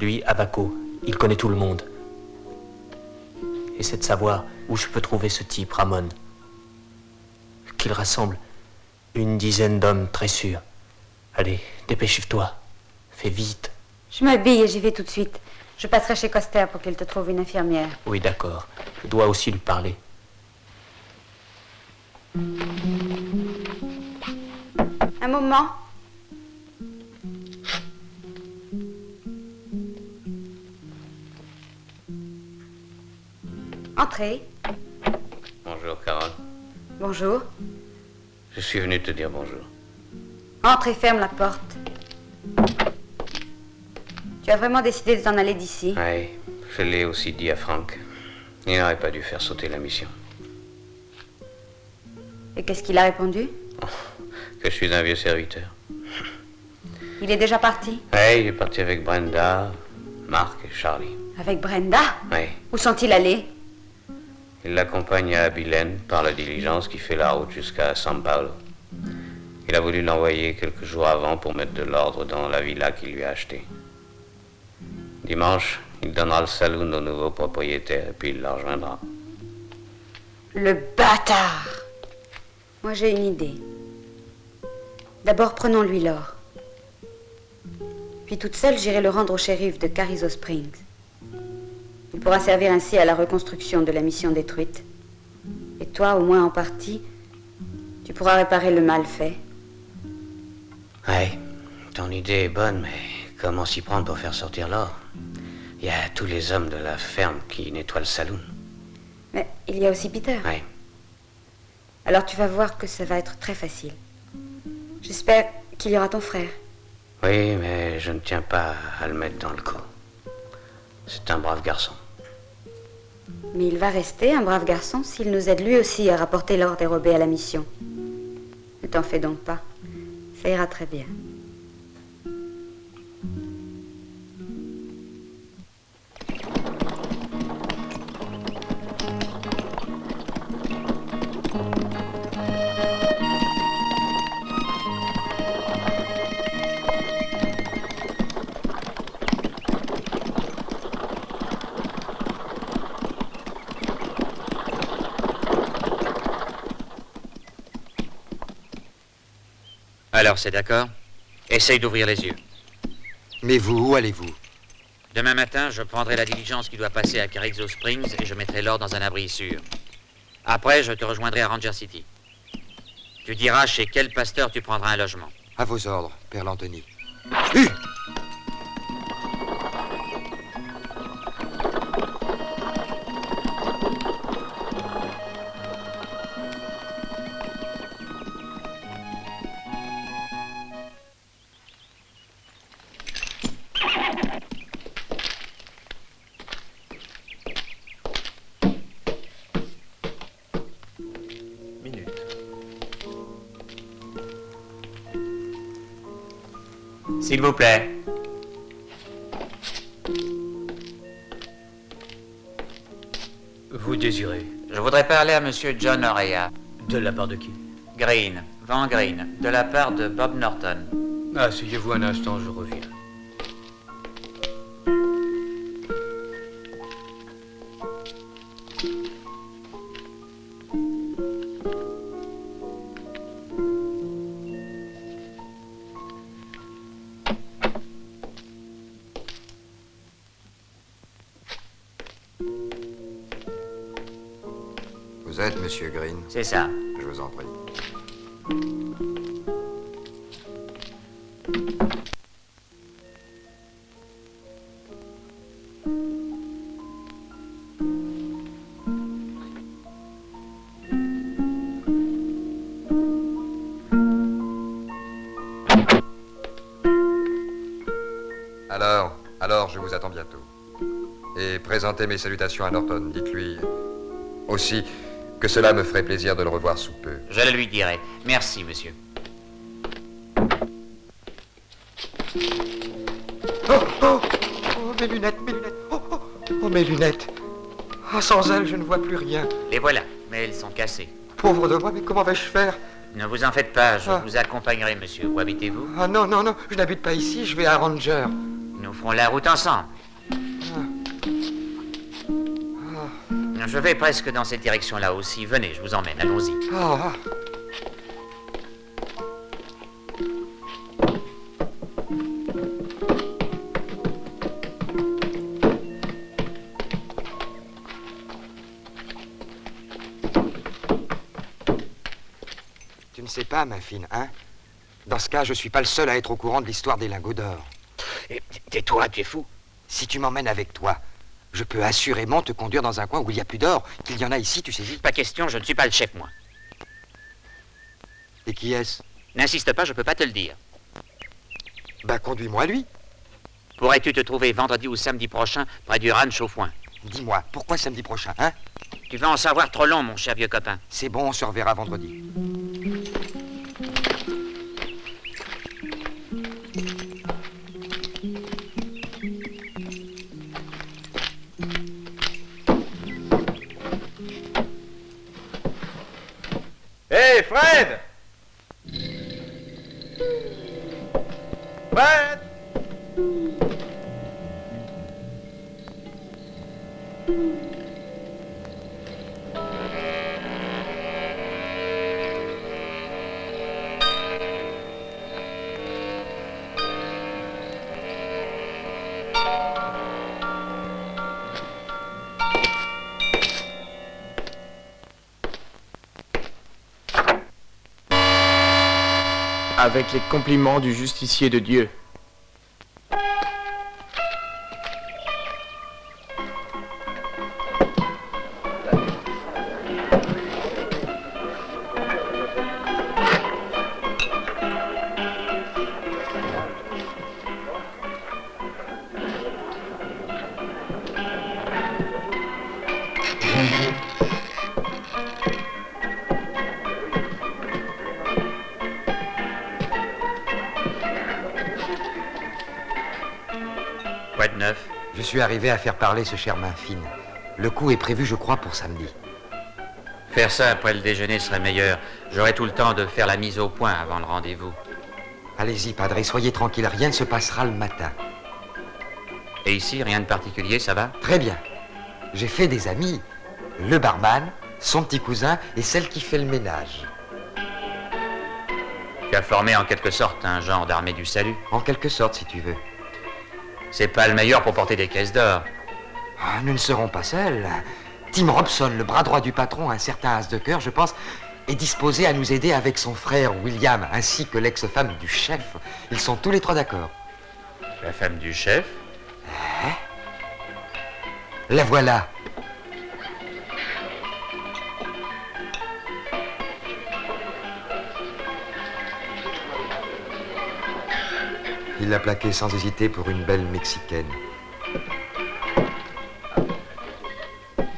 Lui, à Waco, il connaît tout le monde. Essaie de savoir où je peux trouver ce type, Ramon. Qu'il rassemble une dizaine d'hommes très sûrs. Allez, dépêche-toi. Fais vite. Je m'habille et j'y vais tout de suite. Je passerai chez Coster pour qu'il te trouve une infirmière. Oui, d'accord. Je dois aussi lui parler. Un moment. Entrez. Bonjour, Carole. Bonjour. Je suis venu te dire bonjour. Entre et ferme la porte. Tu as vraiment décidé de t'en aller d'ici? Oui, je l'ai aussi dit à Frank. Il n'aurait pas dû faire sauter la mission. Et qu'est-ce qu'il a répondu? Que je suis un vieux serviteur. Il est déjà parti? Oui, il est parti avec Brenda, Marc et Charlie. Avec Brenda? Oui. Où sont-ils allés? Il l'accompagne à Abilene par la diligence qui fait la route jusqu'à San Paulo. Il a voulu l'envoyer quelques jours avant pour mettre de l'ordre dans la villa qu'il lui a achetée. Dimanche, il donnera le saloon au nouveau propriétaire et puis il la rejoindra. Le bâtard! Moi, j'ai une idée. D'abord, prenons-lui l'or. Puis toute seule, j'irai le rendre au shérif de Carrizo Springs. Il pourra servir ainsi à la reconstruction de la mission détruite. Et toi, au moins en partie, tu pourras réparer le mal fait. Ouais, ton idée est bonne, mais comment s'y prendre pour faire sortir l'or? Il y a tous les hommes de la ferme qui nettoient le saloon. Mais il y a aussi Peter. Ouais. Alors tu vas voir que ça va être très facile. J'espère qu'il y aura ton frère. Oui, mais je ne tiens pas à le mettre dans le coup. C'est un brave garçon. Mais il va rester un brave garçon s'il nous aide lui aussi à rapporter l'or dérobé à la mission. Ne t'en fais donc pas. Ça ira très bien. Alors, c'est d'accord? Essaye d'ouvrir les yeux. Mais vous, où allez-vous? Demain matin, je prendrai la diligence qui doit passer à Carrizo Springs et je mettrai l'or dans un abri sûr. Après, je te rejoindrai à Ranger City. Tu diras chez quel pasteur tu prendras un logement. À vos ordres, Père Lantoni. S'il vous plaît. Vous désirez? Je voudrais parler à Monsieur John Orea. De la part de qui? Green, Van Green, de la part de Bob Norton. Asseyez-vous un instant, je reviens. Vous êtes Monsieur Green? C'est ça. Je vous en prie. Alors, je vous attends bientôt. Et présentez mes salutations à Norton. Dites-lui aussi que cela me ferait plaisir de le revoir sous peu. Je le lui dirai. Merci, monsieur. Oh, mes lunettes, mes lunettes. Oh, mes lunettes. Ah, sans elles, je ne vois plus rien. Les voilà, mais elles sont cassées. Pauvre de moi, mais comment vais-je faire? Ne vous en faites pas, je vous accompagnerai, monsieur. Où habitez-vous? Ah non, je n'habite pas ici, je vais à Ranger. Nous ferons la route ensemble. Je vais presque dans cette direction-là aussi. Venez, je vous emmène, allons-y. Tu ne sais pas, ma fine, hein? Dans ce cas, je suis pas le seul à être au courant de l'histoire des lingots d'or. Tais-toi, tu es fou. Si tu m'emmènes avec toi, je peux assurément te conduire dans un coin où il n'y a plus d'or, qu'il y en a ici, tu saisis. Pas question, je ne suis pas le chef, moi. Et qui est-ce? N'insiste pas, je peux pas te le dire. Bah, conduis-moi lui. Pourrais-tu te trouver vendredi ou samedi prochain près du ranch au foin? Dis-moi, pourquoi samedi prochain, hein? Tu vas en savoir trop long, mon cher vieux copain. C'est bon, on se reverra vendredi. Hé, Fred! Fred! Avec les compliments du justicier de Dieu. Quoi de neuf? Je suis arrivé à faire parler ce cher Mainfine. Le coup est prévu, je crois, pour samedi. Faire ça après le déjeuner serait meilleur. J'aurai tout le temps de faire la mise au point avant le rendez-vous. Allez-y, padre, soyez tranquille, rien ne se passera le matin. Et ici, rien de particulier, ça va? Très bien. J'ai fait des amis. Le barman, son petit cousin et celle qui fait le ménage. Tu as formé en quelque sorte un genre d'armée du salut? En quelque sorte, si tu veux. C'est pas le meilleur pour porter des caisses d'or. Ah, nous ne serons pas seuls. Tim Robson, le bras droit du patron, un certain as de cœur, je pense, est disposé à nous aider avec son frère William, ainsi que l'ex-femme du chef. Ils sont tous les trois d'accord. La femme du chef? La voilà. Il l'a plaquée sans hésiter pour une belle Mexicaine.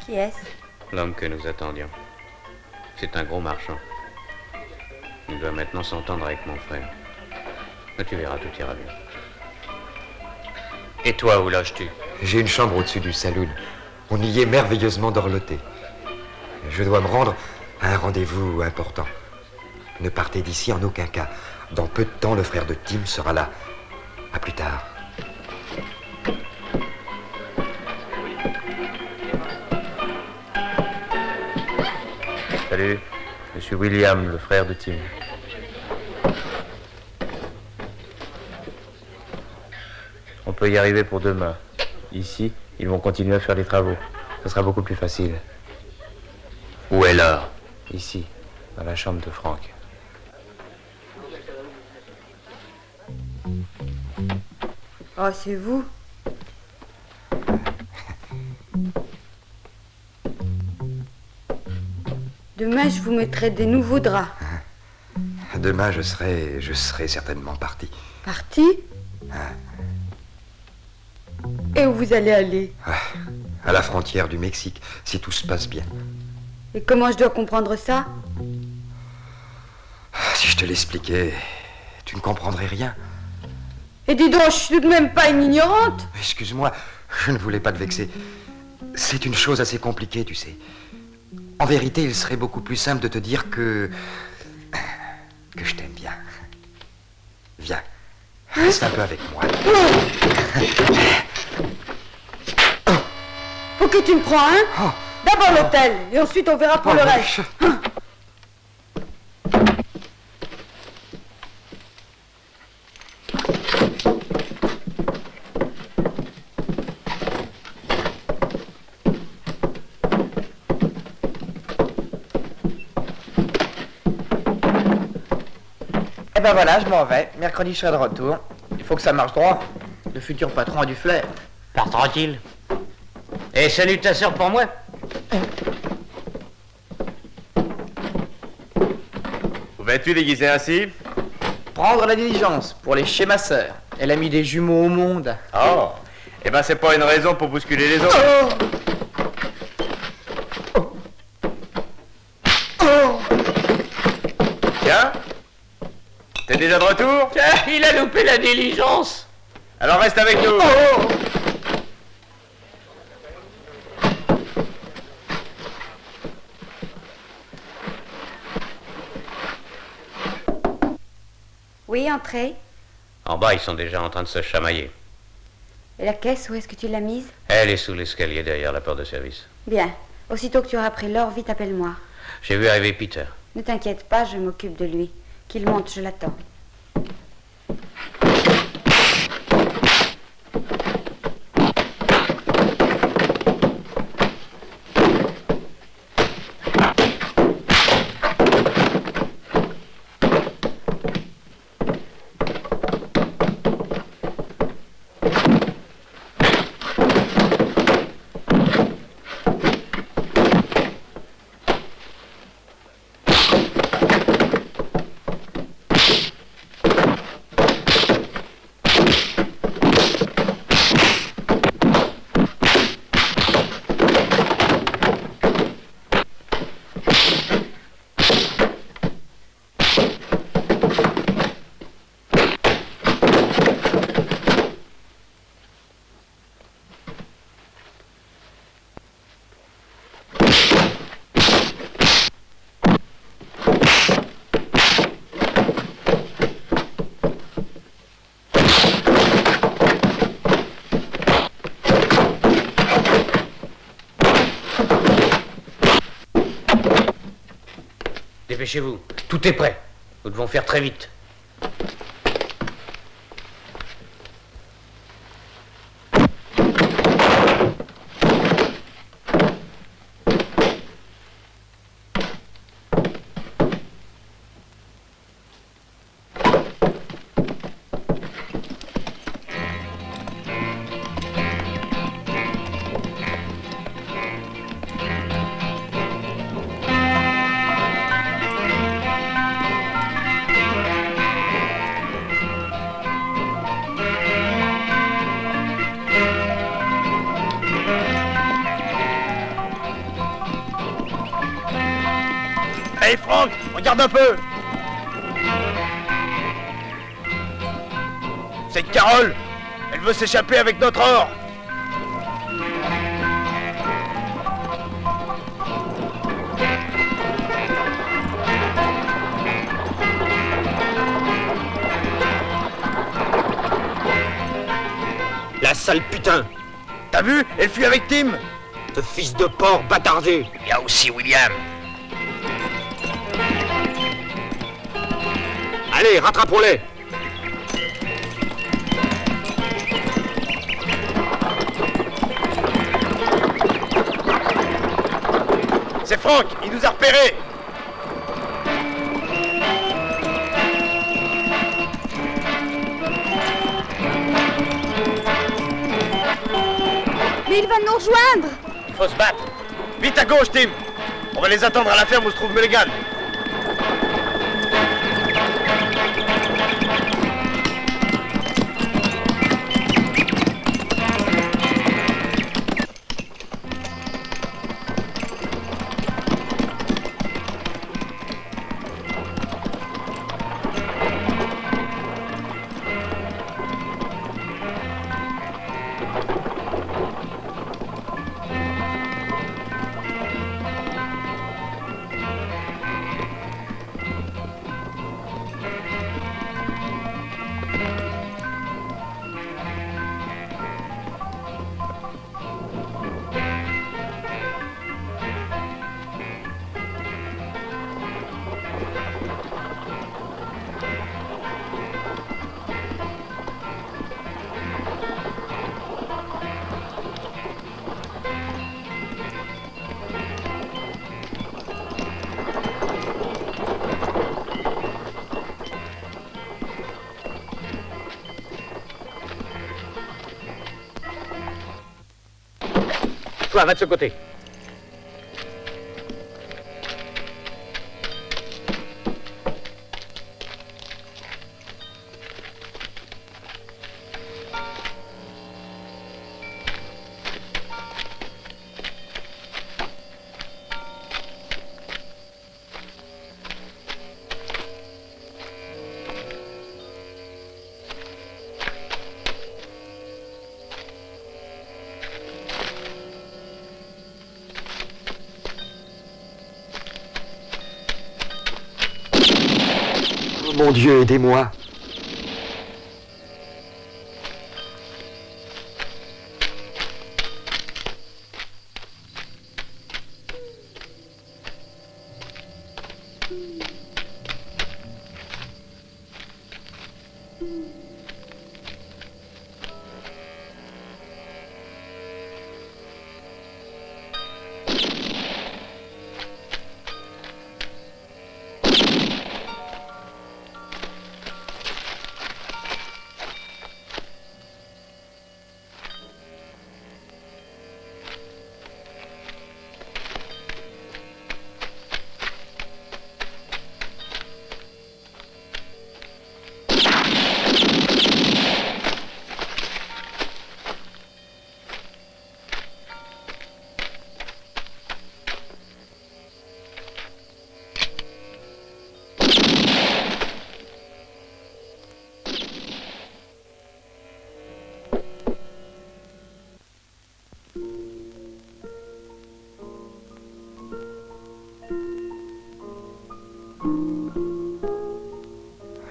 Qui est-ce? L'homme que nous attendions. C'est un gros marchand. Il doit maintenant s'entendre avec mon frère. Mais tu verras, tout ira bien. Et toi, où loges-tu? J'ai une chambre au-dessus du saloon. On y est merveilleusement dorloté. Je dois me rendre à un rendez-vous important. Ne partez d'ici en aucun cas. Dans peu de temps, le frère de Tim sera là. À plus tard. Salut, je suis William, le frère de Tim. On peut y arriver pour demain. Ici, ils vont continuer à faire les travaux. Ce sera beaucoup plus facile. Où est l'or? Ici, dans la chambre de Franck. Oh, c'est vous? Demain, je vous mettrai des nouveaux draps. Demain, je serai certainement parti. Parti? Et où vous allez aller? À la frontière du Mexique, si tout se passe bien. Et comment je dois comprendre ça? Si je te l'expliquais, tu ne comprendrais rien. Et dis donc, je suis tout de même pas une ignorante. Excuse-moi, je ne voulais pas te vexer. C'est une chose assez compliquée, tu sais. En vérité, il serait beaucoup plus simple de te dire que je t'aime bien. Viens, reste un peu avec moi. Pour que tu me prends, hein? D'abord l'hôtel, et ensuite on verra pour le reste. Eh ben voilà, je m'en vais. Mercredi, je serai de retour. Il faut que ça marche droit. Le futur patron a du flair. Pars tranquille. Et salut ta sœur pour moi. Où vas-tu déguisé ainsi? Prendre la diligence pour aller chez ma sœur. Elle a mis des jumeaux au monde. Oh, eh ben c'est pas une raison pour bousculer les autres. T'es déjà de retour? Il a loupé la diligence. Alors reste avec nous. Oui, entrez. En bas, ils sont déjà en train de se chamailler. Et la caisse, où est-ce que tu l'as mise? Elle est sous l'escalier derrière la porte de service. Bien. Aussitôt que tu auras pris l'or, vite appelle-moi. J'ai vu arriver Peter. Ne t'inquiète pas, je m'occupe de lui. Qu'il monte, je l'attends. Dépêchez-vous, tout est prêt. Nous devons faire très vite. Hey Franck, regarde un peu. C'est Carole. Elle veut s'échapper avec notre or. La sale putain! T'as vu? Elle fuit avec Tim. Ce fils de porc bâtardé! Il y a aussi William. Allez, rattrapons-les! C'est Franck, il nous a repérés. Mais il va nous rejoindre. Il faut se battre. Vite à gauche, Tim. On va les attendre à la ferme où se trouve Mulligan. Toi, va de ce côté. mon Dieu, aidez-moi.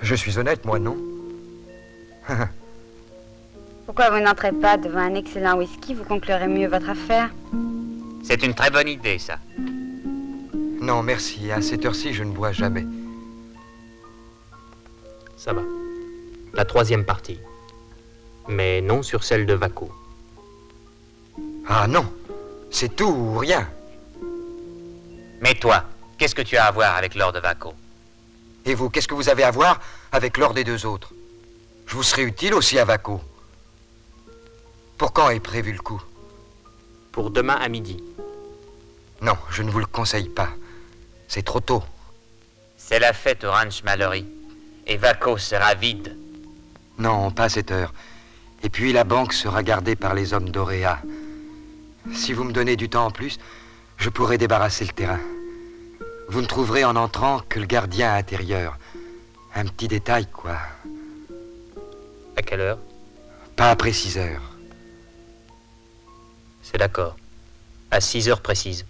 Je suis honnête, moi, non? Pourquoi vous n'entrez pas devant un excellent whisky? Vous conclurez mieux votre affaire. C'est une très bonne idée, ça. Non, merci. À cette heure-ci, je ne bois jamais. Ça va. La troisième partie. Mais non sur celle de Vaco. Ah non, c'est tout ou rien. Mais toi, qu'est-ce que tu as à voir avec l'or de Vaco? Et vous, qu'est-ce que vous avez à voir avec l'or des deux autres? Je vous serai utile aussi à Vaco. Pour quand est prévu le coup? Pour demain à midi. Non, je ne vous le conseille pas. C'est trop tôt. C'est la fête au Ranch Mallory. Et Vaco sera vide. Non, pas à cette heure. Et puis la banque sera gardée par les hommes d'Oréa. Si vous me donnez du temps en plus, je pourrai débarrasser le terrain. Vous ne trouverez en entrant que le gardien intérieur. Un petit détail, quoi. À quelle heure? Pas après 6 heures. C'est d'accord. À 6 heures précises.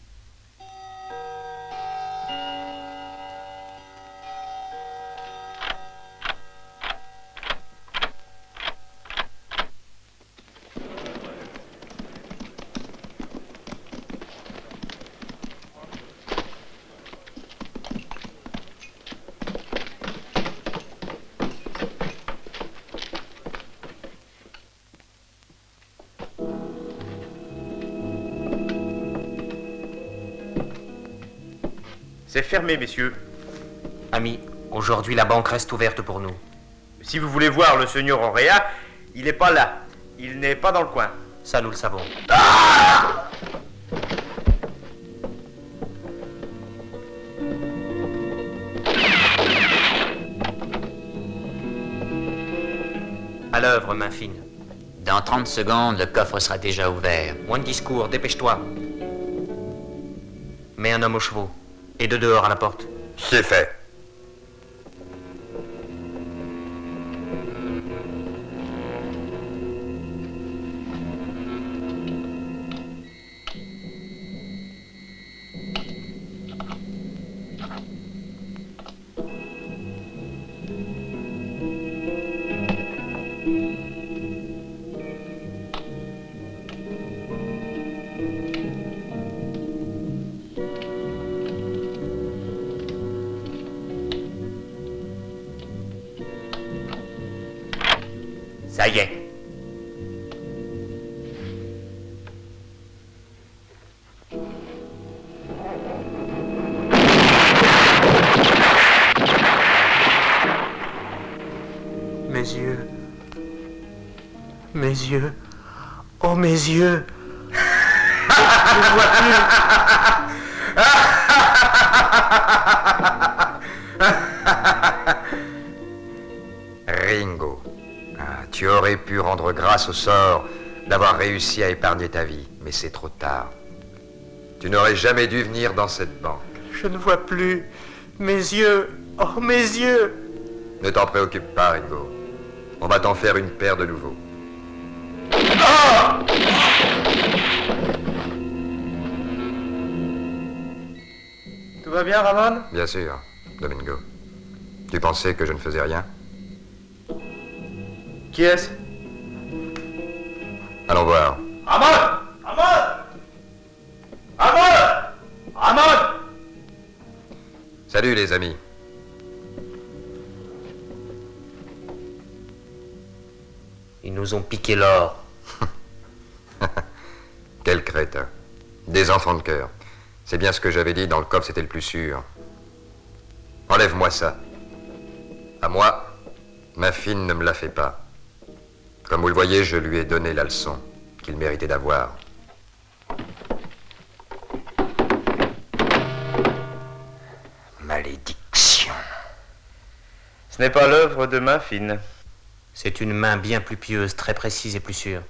C'est fermé, messieurs. Ami, aujourd'hui la banque reste ouverte pour nous. Si vous voulez voir le seigneur Oréa, il n'est pas là. Il n'est pas dans le coin. Ça, nous le savons. À l'œuvre, main fine. Dans 30 secondes, le coffre sera déjà ouvert. Moins de discours, dépêche-toi. Mets un homme aux chevaux. Et de dehors à la porte. C'est fait. Ça y est. Mes yeux. Mes yeux. Oh, mes yeux. Je ne vois Ringo, tu aurais pu rendre grâce au sort d'avoir réussi à épargner ta vie, mais c'est trop tard. Tu n'aurais jamais dû venir dans cette banque. Je ne vois plus. Mes yeux. Oh, mes yeux. Ne t'en préoccupe pas, Ringo. On va t'en faire une paire de nouveau. Tout va bien, Ramon? Bien sûr, Domingo. Tu pensais que je ne faisais rien? Qui est-ce? Allons voir. Ramon! Ramon! Ramon! Ramon! Salut les amis. Ils nous ont piqué l'or. Quel crétin. Des enfants de cœur. C'est bien ce que j'avais dit, dans le coffre c'était le plus sûr. Enlève-moi ça. À moi, ma fille ne me la fait pas. Comme vous le voyez, je lui ai donné la leçon qu'il méritait d'avoir. Malédiction. Ce n'est pas l'œuvre de main fine. C'est une main bien plus pieuse, très précise et plus sûre.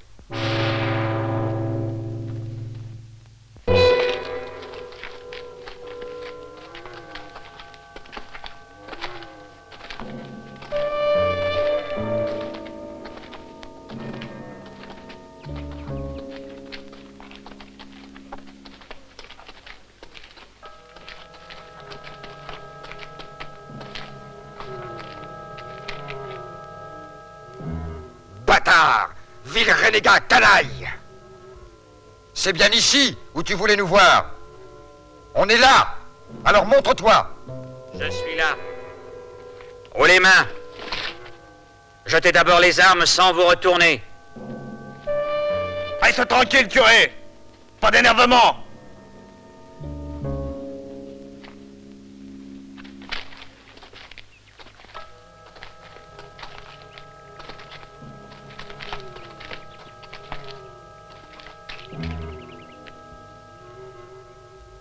Bâtard! Vil renégat, canaille! C'est bien ici où tu voulais nous voir. On est là. Alors montre-toi. Je suis là. Haut les mains. Jetez d'abord les armes sans vous retourner. Reste tranquille, curé. Pas d'énervement.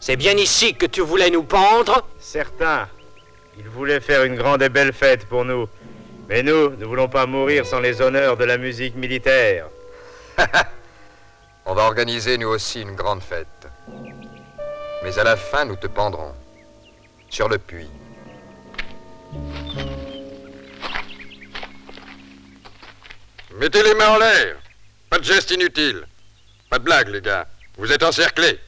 C'est bien ici que tu voulais nous pendre? Certain. Il voulait faire une grande et belle fête pour nous. Mais nous ne voulons pas mourir sans les honneurs de la musique militaire. On va organiser nous aussi une grande fête. Mais à la fin, nous te pendrons. Sur le puits. Mettez les mains en l'air. Pas de gestes inutiles. Pas de blagues, les gars. Vous êtes encerclés.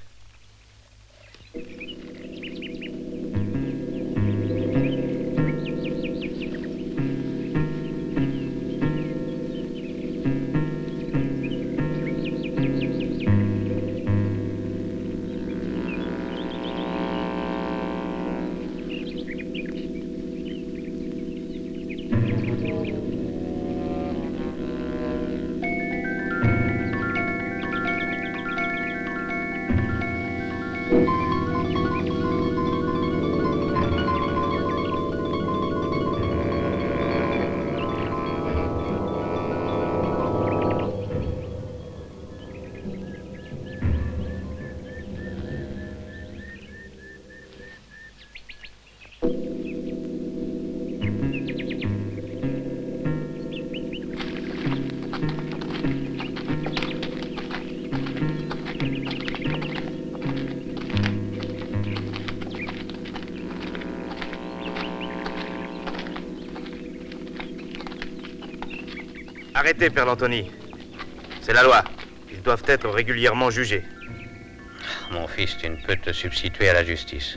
Arrêtez, Père Lantoni. C'est la loi. Ils doivent être régulièrement jugés. Mon fils, tu ne peux te substituer à la justice.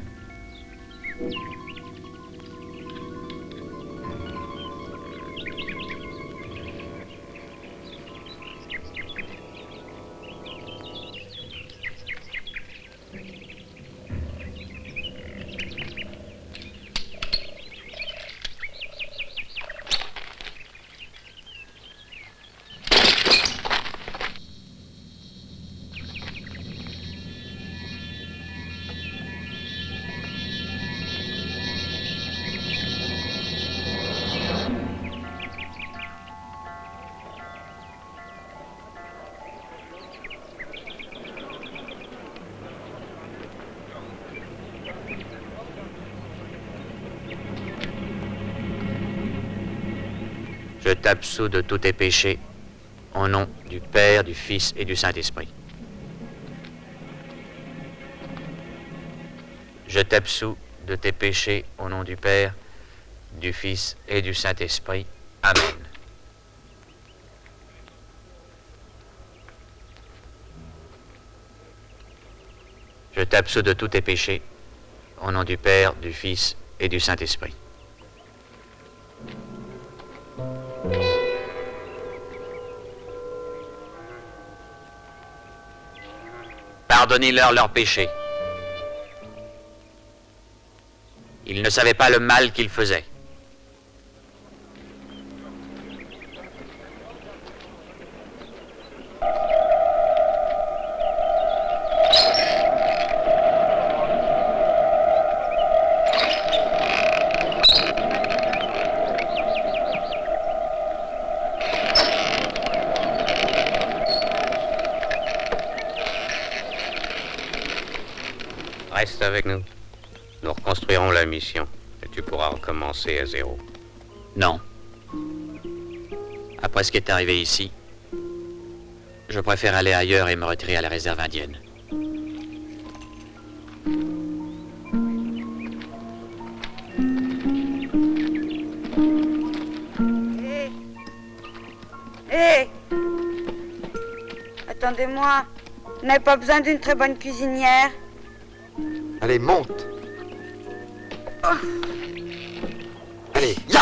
Je t'absous de tous tes péchés, au nom du Père, du Fils et du Saint-Esprit. Je t'absous de tes péchés, au nom du Père, du Fils et du Saint-Esprit. Amen. Je t'absous de tous tes péchés, au nom du Père, du Fils et du Saint-Esprit. Pardonnez-leur leur péché. Ils ne savaient pas le mal qu'ils faisaient. Reste avec nous. Nous reconstruirons la mission et tu pourras recommencer à zéro. Non. Après ce qui est arrivé ici, je préfère aller ailleurs et me retirer à la réserve indienne. Hé Attendez-moi. Vous n'avez pas besoin d'une très bonne cuisinière? Allez, monte. Oh. Allez, ya!